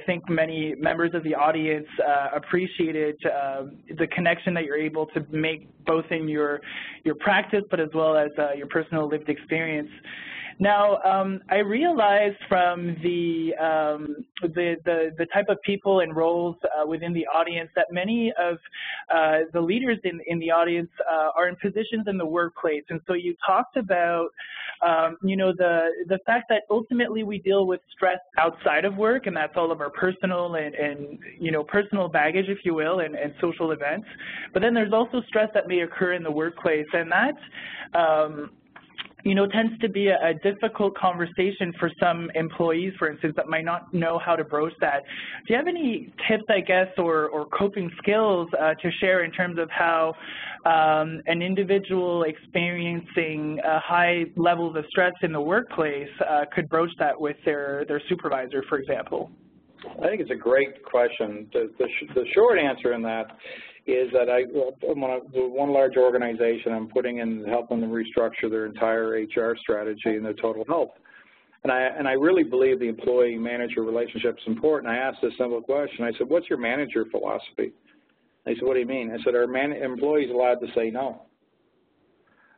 think many members of the audience appreciated the connection that you're able to make both in your practice, but as well as your personal lived experience. Now, I realized from the type of people and roles within the audience that many of the leaders in the audience are in positions in the workplace. And so you talked about, you know, the fact that ultimately we deal with stress outside of work, and that's all of our personal and you know, personal baggage, if you will, and social events. But then there's also stress that may occur in the workplace, and that you know, tends to be a difficult conversation for some employees, for instance, that might not know how to broach that. Do you have any tips, I guess, or coping skills to share in terms of how an individual experiencing high levels of stress in the workplace could broach that with their supervisor, for example? I think it's a great question. The short answer in that is that one large organization, I'm putting in helping them restructure their entire HR strategy and their total health. And I really believe the employee-manager relationship is important. I asked a simple question. I said, what's your manager philosophy? They said, what do you mean? I said, are employees allowed to say no?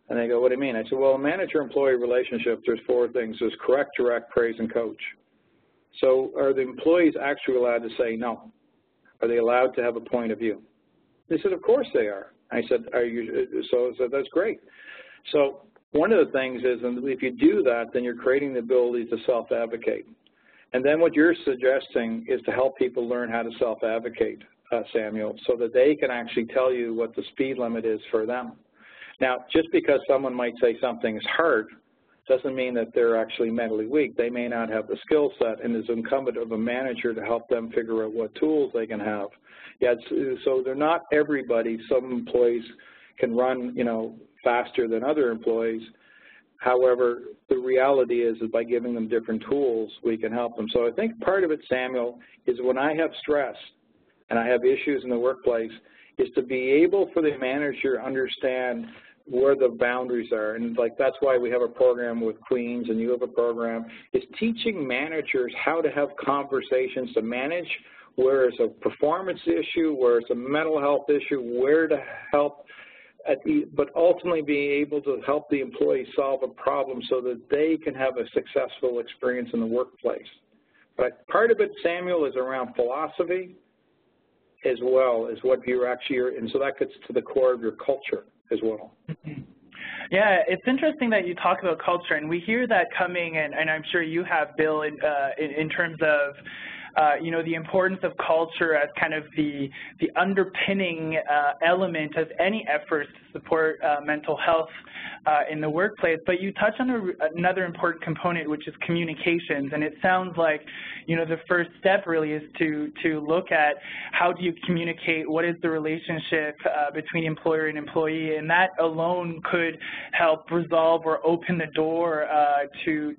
And they go, what do you mean? I said, well, a manager-employee relationship, there's 4 things. There's correct, direct, praise, and coach. So are the employees actually allowed to say no? Are they allowed to have a point of view? They said, of course they are. I said, are you? So I said, that's great. So one of the things is, and if you do that, then you're creating the ability to self-advocate. And then what you're suggesting is to help people learn how to self-advocate, Samuel, so that they can actually tell you what the speed limit is for them. Now, just because someone might say something is hard doesn't mean that they're actually mentally weak. They may not have the skill set, and it's incumbent of a manager to help them figure out what tools they can have. Yeah, so they're not everybody. Some employees can run, you know, faster than other employees. However, the reality is that by giving them different tools, we can help them. So I think part of it, Samuel, is when I have stress and I have issues in the workplace, is to be able for the manager to understand where the boundaries are. And like that's why we have a program with Queens and you have a program, is teaching managers how to have conversations to manage where it's a performance issue, where it's a mental health issue, where to help, but ultimately being able to help the employee solve a problem so that they can have a successful experience in the workplace. But part of it, Samuel, is around philosophy as well as what you're actually, and so that gets to the core of your culture as well. Yeah, it's interesting that you talk about culture, and we hear that coming, and I'm sure you have, Bill, in terms of you know, the importance of culture as kind of the underpinning element of any efforts to support mental health in the workplace. But you touch on another important component, which is communications, and it sounds like, you know, the first step really is to look at how do you communicate, what is the relationship between employer and employee, and that alone could help resolve or open the door to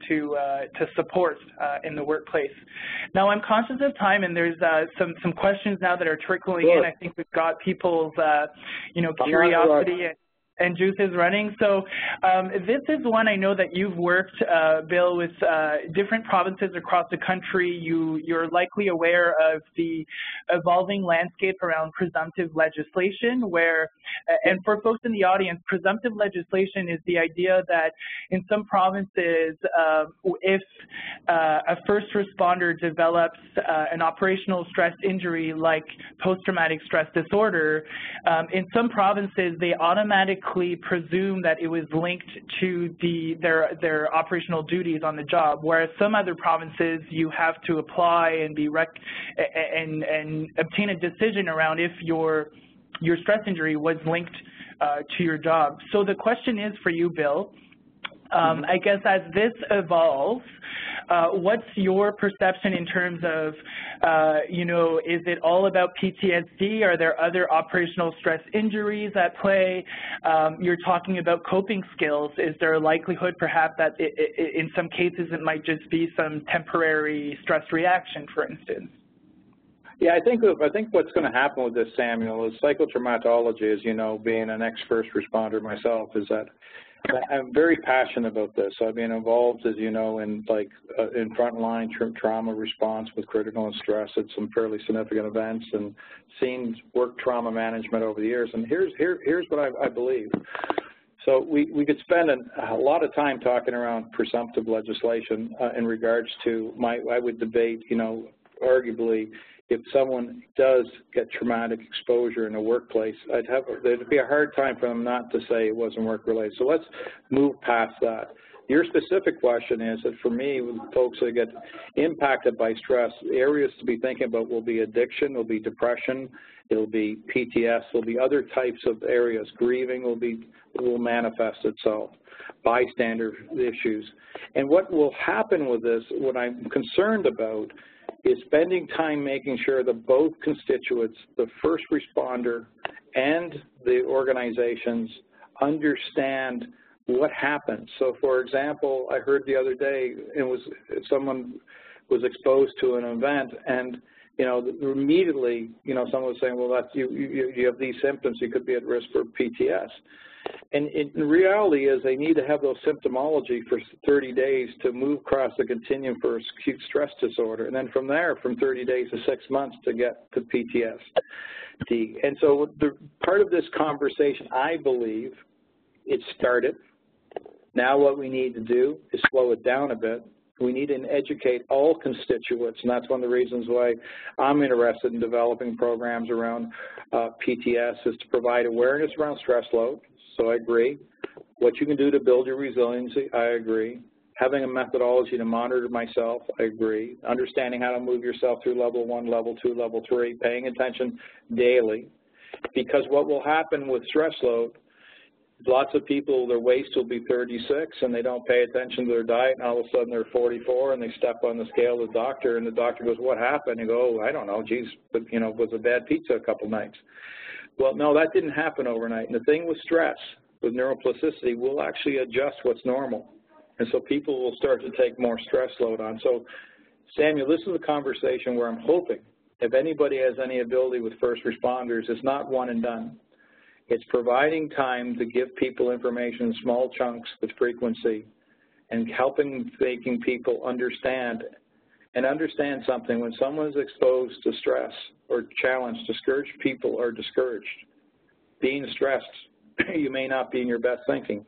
support in the workplace. Now, I'm conscious conscious of time, and there's some questions now that are trickling in. I think we've got people's, curiosity and juices running. So this is one I know that you've worked, Bill, with different provinces across the country. You're likely aware of the evolving landscape around presumptive legislation where, and for folks in the audience, presumptive legislation is the idea that in some provinces, if a first responder develops an operational stress injury like post-traumatic stress disorder, in some provinces they automatically presume that it was linked to their operational duties on the job, whereas some other provinces you have to apply and and obtain a decision around if your stress injury was linked to your job. So the question is for you, Bill, I guess as this evolves, what's your perception in terms of, is it all about PTSD? Are there other operational stress injuries at play? You're talking about coping skills. Is there a likelihood perhaps that in some cases it might just be some temporary stress reaction, for instance? Yeah, I think what's going to happen with this, Samuel, is psychotraumatology, as you know, being an ex-first responder myself, is that I'm very passionate about this. I've been involved, as you know, in frontline trauma response with critical and stress at some fairly significant events, and seen work trauma management over the years. And here's what I believe. So we could spend a lot of time talking around presumptive legislation in regards to I would debate, arguably, if someone does get traumatic exposure in a workplace, there'd be a hard time for them not to say it wasn't work-related. So let's move past that. Your specific question is that for me, with folks that get impacted by stress, areas to be thinking about will be addiction, will be depression, it'll be PTS, there'll be other types of areas. Grieving will manifest itself, bystander issues. And what will happen with this, what I'm concerned about, is spending time making sure that both constituents, the first responder and the organizations, understand what happens. So, for example, I heard the other day someone was exposed to an event, and immediately, someone was saying, well, you have these symptoms, you could be at risk for PTS. And in reality is they need to have those symptomology for 30 days to move across the continuum for acute stress disorder, and then from there, from 30 days to 6 months to get to PTSD. And so part of this conversation, I believe, it started. Now what we need to do is slow it down a bit. We need to educate all constituents, and that's one of the reasons why I'm interested in developing programs around PTS, is to provide awareness around stress load. So I agree. What you can do to build your resiliency, I agree. Having a methodology to monitor myself, I agree. Understanding how to move yourself through level 1, level 2, level 3, paying attention daily. Because what will happen with stress load, lots of people, their waist will be 36 and they don't pay attention to their diet, and all of a sudden they're 44 and they step on the scale of the doctor, and the doctor goes, what happened? And you go, oh, I don't know, geez, but was a bad pizza a couple nights. Well, no, that didn't happen overnight. And the thing with stress, with neuroplasticity, we'll actually adjust what's normal. And so people will start to take more stress load on. So, Samuel, this is a conversation where I'm hoping, if anybody has any ability with first responders, it's not one and done. It's providing time to give people information in small chunks with frequency, and making people understand something. When someone is exposed to stress or challenge, discouraged people are discouraged. Being stressed, you may not be in your best thinking.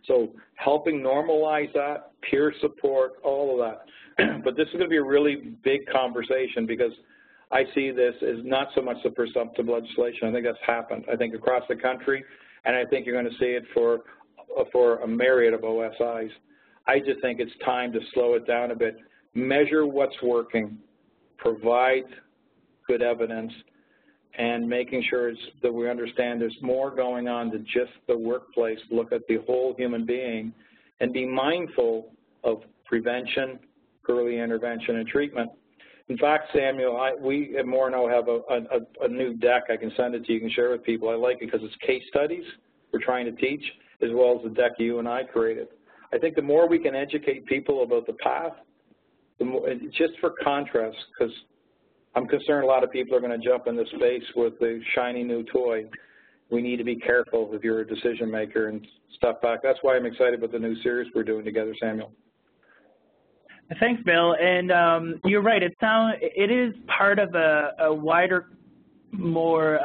So helping normalize that, peer support, all of that. But this is going to be a really big conversation, because I see this as not so much the presumptive legislation. I think that's happened, I think, across the country, and I think you're going to see it for a myriad of OSIs. I just think it's time to slow it down a bit, measure what's working, provide good evidence, and making sure that we understand there's more going on than just the workplace. Look at the whole human being and be mindful of prevention, early intervention, and treatment. In fact, Samuel, we at Morneau have a new deck. I can send it to you. You can share it with people. I like it because it's case studies we're trying to teach, as well as the deck you and I created. I think the more we can educate people about the path, just for contrast, because I'm concerned a lot of people are going to jump in this space with the shiny new toy. We need to be careful if you're a decision maker and step back. That's why I'm excited about the new series we're doing together, Samuel. Thanks, Bill. And you're right. It is part of a wider, more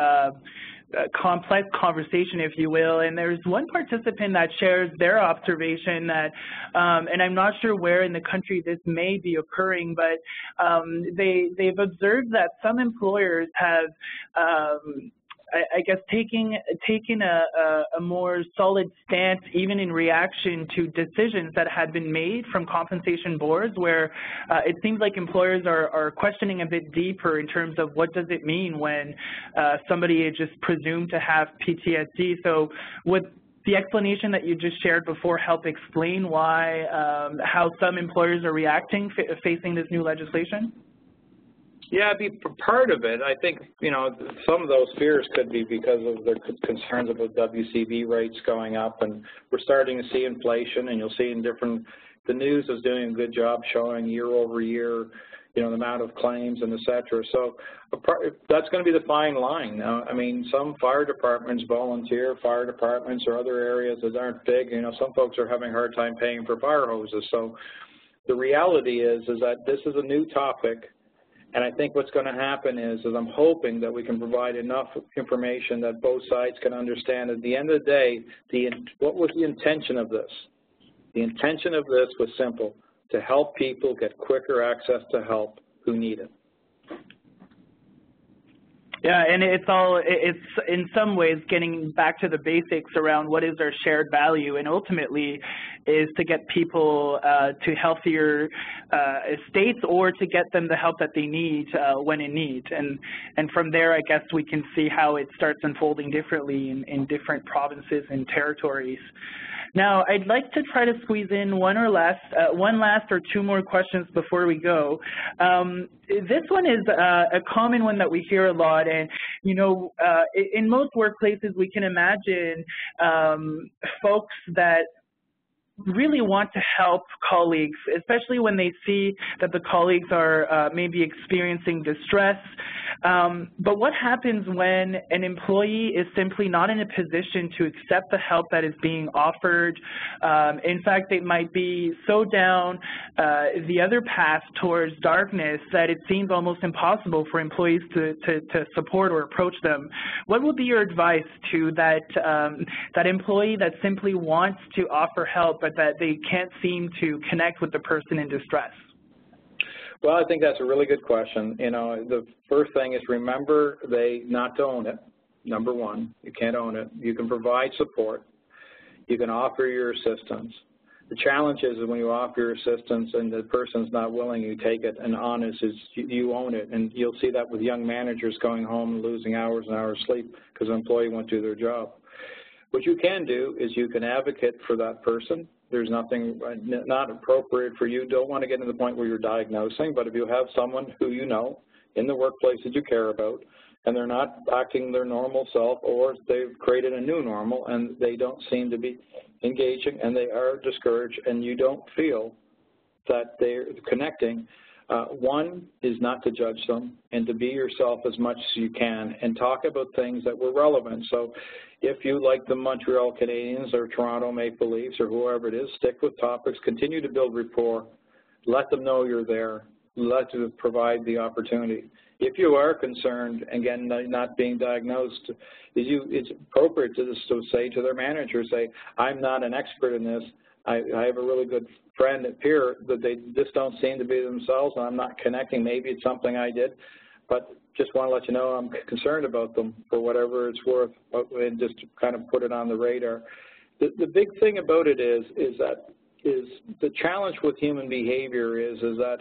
complex conversation, if you will. And there's one participant that shares their observation that, and I'm not sure where in the country this may be occurring, but they've observed that some employers have I guess taking a more solid stance even in reaction to decisions that had been made from compensation boards, where it seems like employers are questioning a bit deeper in terms of what does it mean when somebody is just presumed to have PTSD. So would the explanation that you just shared before help explain why, how some employers are reacting facing this new legislation? Yeah, it'd be part of it. I think, you know, some of those fears could be because of the concerns about WCB rates going up, and we're starting to see inflation, and you'll see in the news is doing a good job showing year over year, you know, the amount of claims and et cetera. So that's going to be the fine line. I mean, some fire departments, volunteer fire departments or other areas that aren't big, you know, some folks are having a hard time paying for fire hoses. So the reality is that this is a new topic. And I think what's going to happen is I'm hoping that we can provide enough information that both sides can understand. At the end of the day, what was the intention of this? The intention of this was simple, to help people get quicker access to help who need it. Yeah, and it's in some ways getting back to the basics around what is our shared value, and ultimately is to get people to healthier states, or to get them the help that they need when in need. And from there, I guess we can see how it starts unfolding differently in different provinces and territories. Now, I'd like to try to squeeze in one last or two more questions before we go. This one is a common one that we hear a lot, and you know, in most workplaces, we can imagine folks that really want to help colleagues, especially when they see that the colleagues are maybe experiencing distress. But what happens when an employee is simply not in a position to accept the help that is being offered? In fact, they might be so down the other path towards darkness that it seems almost impossible for employees to support or approach them. What would be your advice to that employee that simply wants to offer help, but that they can't seem to connect with the person in distress? Well, I think that's a really good question. You know, the first thing is remember not to own it. Number one, you can't own it. You can provide support. You can offer your assistance. The challenge is when you offer your assistance and the person's not willing, you take it, and honest is you own it. And you'll see that with young managers going home and losing hours and hours of sleep because an employee won't do their job. What you can do is you can advocate for that person. There's nothing not appropriate for you. Don't want to get to the point where you're diagnosing, but if you have someone who you know in the workplace that you care about and they're not acting their normal self, or they've created a new normal and they don't seem to be engaging and they are discouraged and you don't feel that they're connecting, one is not to judge them and to be yourself as much as you can and talk about things that were relevant. So if you like the Montreal Canadiens or Toronto Maple Leafs or whoever it is, stick with topics, continue to build rapport, let them know you're there, let them provide the opportunity. If you are concerned, again, not being diagnosed, it's appropriate to say to their manager, say, I'm not an expert in this. I have a really good friend and peer that they just don't seem to be themselves, and I'm not connecting. Maybe it's something I did, but just want to let you know I'm concerned about them for whatever it's worth, and just kind of put it on the radar. The big thing about it is the challenge with human behavior is that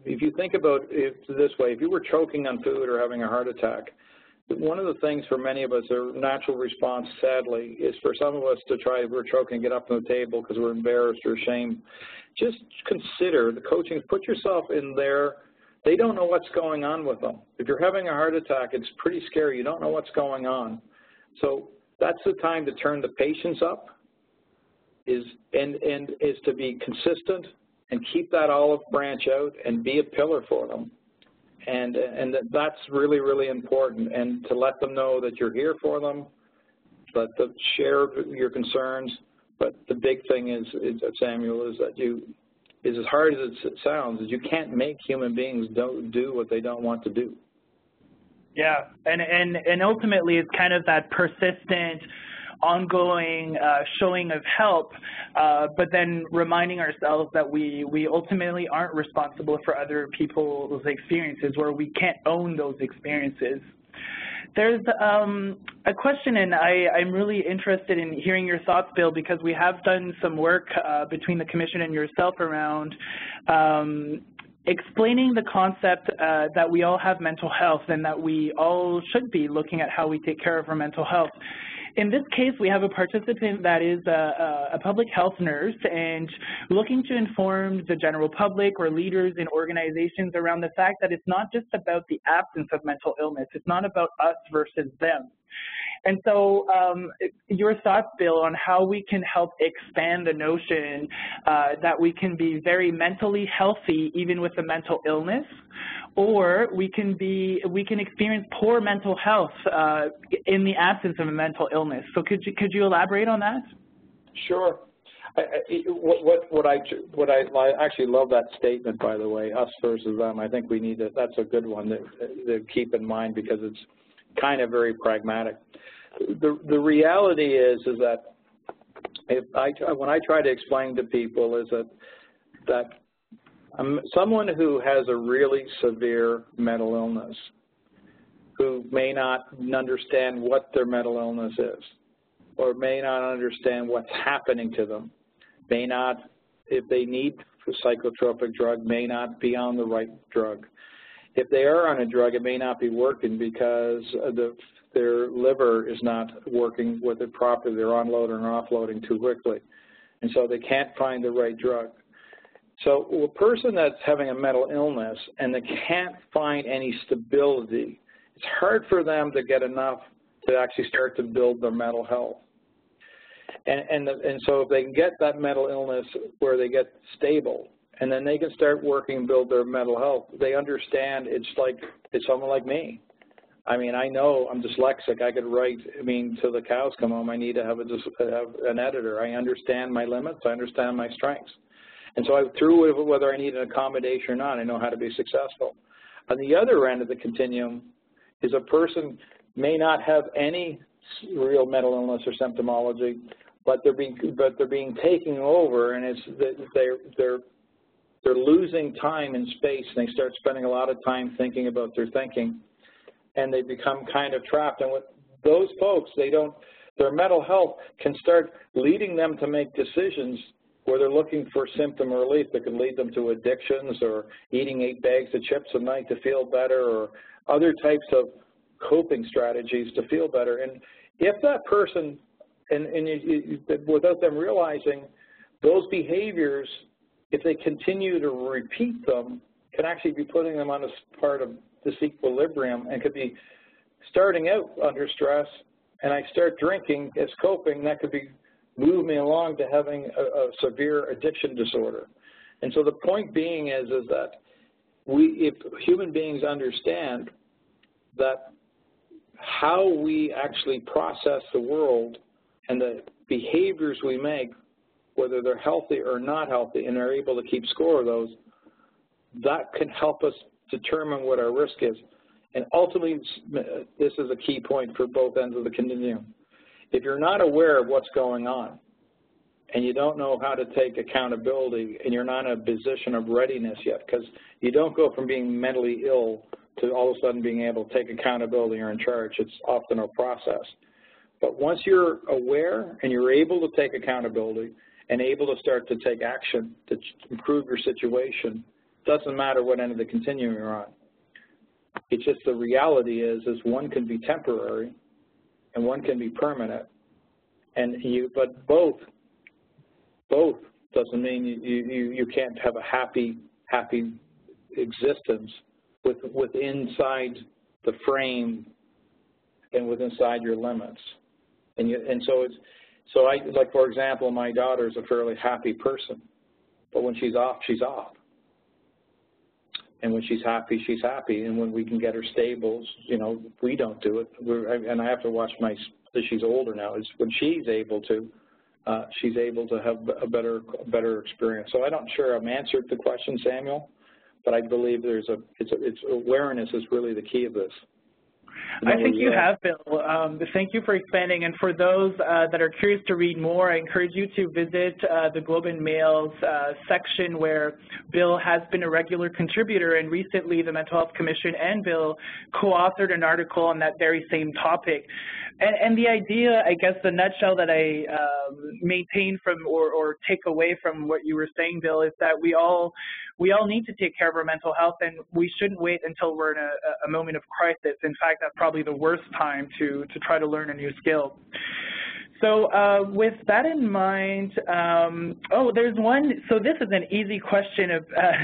if you think about it this way, if you were choking on food or having a heart attack, one of the things for many of us, our natural response, sadly, is for some of us to try, if we're choking, get up from the table because we're embarrassed or ashamed. Just consider the coaching, put yourself in there. They don't know what's going on with them. If you're having a heart attack, it's pretty scary. You don't know what's going on. So that's the time to turn the patience up, is to be consistent and keep that olive branch out and be a pillar for them. And that's really, really important. And to let them know that you're here for them, let them share your concerns. But the big thing is Samuel, is that is as hard as it sounds, is you can't make human beings do what they don't want to do. Yeah, and ultimately it's kind of that persistent, ongoing showing of help, but then reminding ourselves that we ultimately aren't responsible for other people's experiences, where we can't own those experiences. There's a question, and I'm really interested in hearing your thoughts, Bill, because we have done some work between the Commission and yourself around explaining the concept that we all have mental health and that we all should be looking at how we take care of our mental health. In this case, we have a participant that is a public health nurse and looking to inform the general public or leaders in organizations around the fact that it's not just about the absence of mental illness. It's not about us versus them. And so your thoughts, Bill, on how we can help expand the notion that we can be very mentally healthy even with a mental illness, or we can experience poor mental health in the absence of a mental illness. So could you elaborate on that? Sure. I actually love that statement, by the way, us versus them. I think we need to, that's a good one to keep in mind, because it's kind of very pragmatic. The reality is that when I try to explain to people is that someone who has a really severe mental illness, who may not understand what their mental illness is, or may not understand what's happening to them, may not, if they need a psychotropic drug, may not be on the right drug. If they are on a drug, it may not be working because their liver is not working with it properly. They're onloading or offloading too quickly, and so they can't find the right drug. So a person that's having a mental illness and they can't find any stability, it's hard for them to get enough to actually start to build their mental health. And so if they can get that mental illness where they get stable, and then they can start working and build their mental health, they understand it's someone like me. I mean, I know I'm dyslexic. I could write, till the cows come home, I need to have an editor. I understand my limits. I understand my strengths. And so through whether I need an accommodation or not, I know how to be successful. On the other end of the continuum is a person may not have any real mental illness or symptomology, but they're being taken over, and they're losing time and space, and they start spending a lot of time thinking about their thinking, and they become kind of trapped. And with those folks, their mental health can start leading them to make decisions where they're looking for symptom relief that can lead them to addictions, or eating 8 bags of chips a night to feel better, or other types of coping strategies to feel better. And if that person, without them realizing, those behaviors, if they continue to repeat them, can actually be putting them on a part of this equilibrium, and could be starting out under stress, and I start drinking as coping, that could be move me along to having a severe addiction disorder. And so the point being is that if human beings understand that how we actually process the world and the behaviors we make, whether they're healthy or not healthy, and are able to keep score of those, that can help us determine what our risk is. And ultimately, this is a key point for both ends of the continuum. If you're not aware of what's going on, and you don't know how to take accountability, and you're not in a position of readiness yet, because you don't go from being mentally ill to all of a sudden being able to take accountability or in charge. It's often a process. But once you're aware and you're able to take accountability and able to start to take action to improve your situation, doesn't matter what end of the continuum you're on. It's just the reality is one can be temporary and one can be permanent. But both doesn't mean you can't have a happy existence with inside the frame and with inside your limits. And so like, for example, my daughter's a fairly happy person, But when she's off, she's off. And when she's happy, she's happy. And when we can get her stable, you know, we don't do it. And I have to watch she's older now, is when she's able to have a better experience. So I'm not sure I'm answered the question, Samuel, but I believe it's awareness is really the key of this. I think you have, Bill. Thank you for expanding. And for those that are curious to read more, I encourage you to visit the Globe and Mail's section where Bill has been a regular contributor, and recently the Mental Health Commission and Bill co-authored an article on that very same topic. And the idea, I guess, the nutshell that I maintain from or take away from what you were saying, Bill, is that we all need to take care of our mental health, and we shouldn't wait until we're in a moment of crisis. In fact, that's probably the worst time to try to learn a new skill. So with that in mind, there's one. So this is an easy question.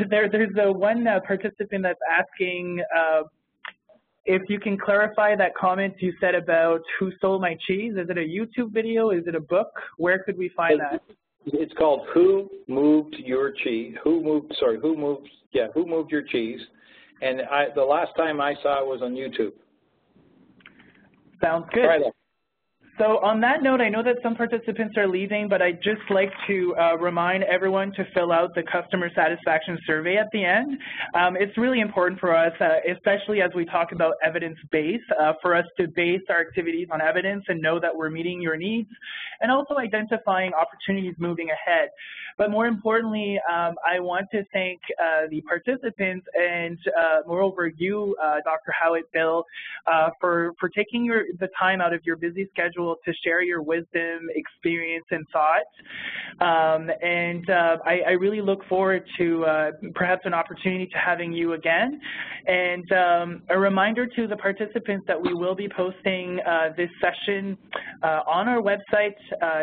There's one participant that's asking if you can clarify that comment you said about Who Stole My Cheese. Is it a YouTube video? Is it a book? Where could we find that? It's called Who Moved Your Cheese? Who moved your cheese? And the last time I saw it was on YouTube. Sounds good. Try that. So on that note, I know that some participants are leaving, but I'd just like to remind everyone to fill out the customer satisfaction survey at the end. It's really important for us, especially as we talk about evidence-based, for us to base our activities on evidence and know that we're meeting your needs, and also identifying opportunities moving ahead. But more importantly, I want to thank the participants and moreover you, Dr. Howitt, Bill, for taking the time out of your busy schedule to share your wisdom, experience, and thoughts. I really look forward to perhaps an opportunity to having you again. And a reminder to the participants that we will be posting this session on our website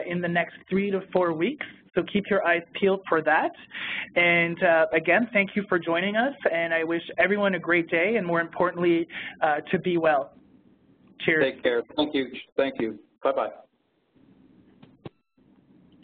in the next 3 to 4 weeks. So keep your eyes peeled for that. And again, thank you for joining us, and I wish everyone a great day, and more importantly, to be well. Cheers. Take care. Thank you. Thank you. Bye-bye.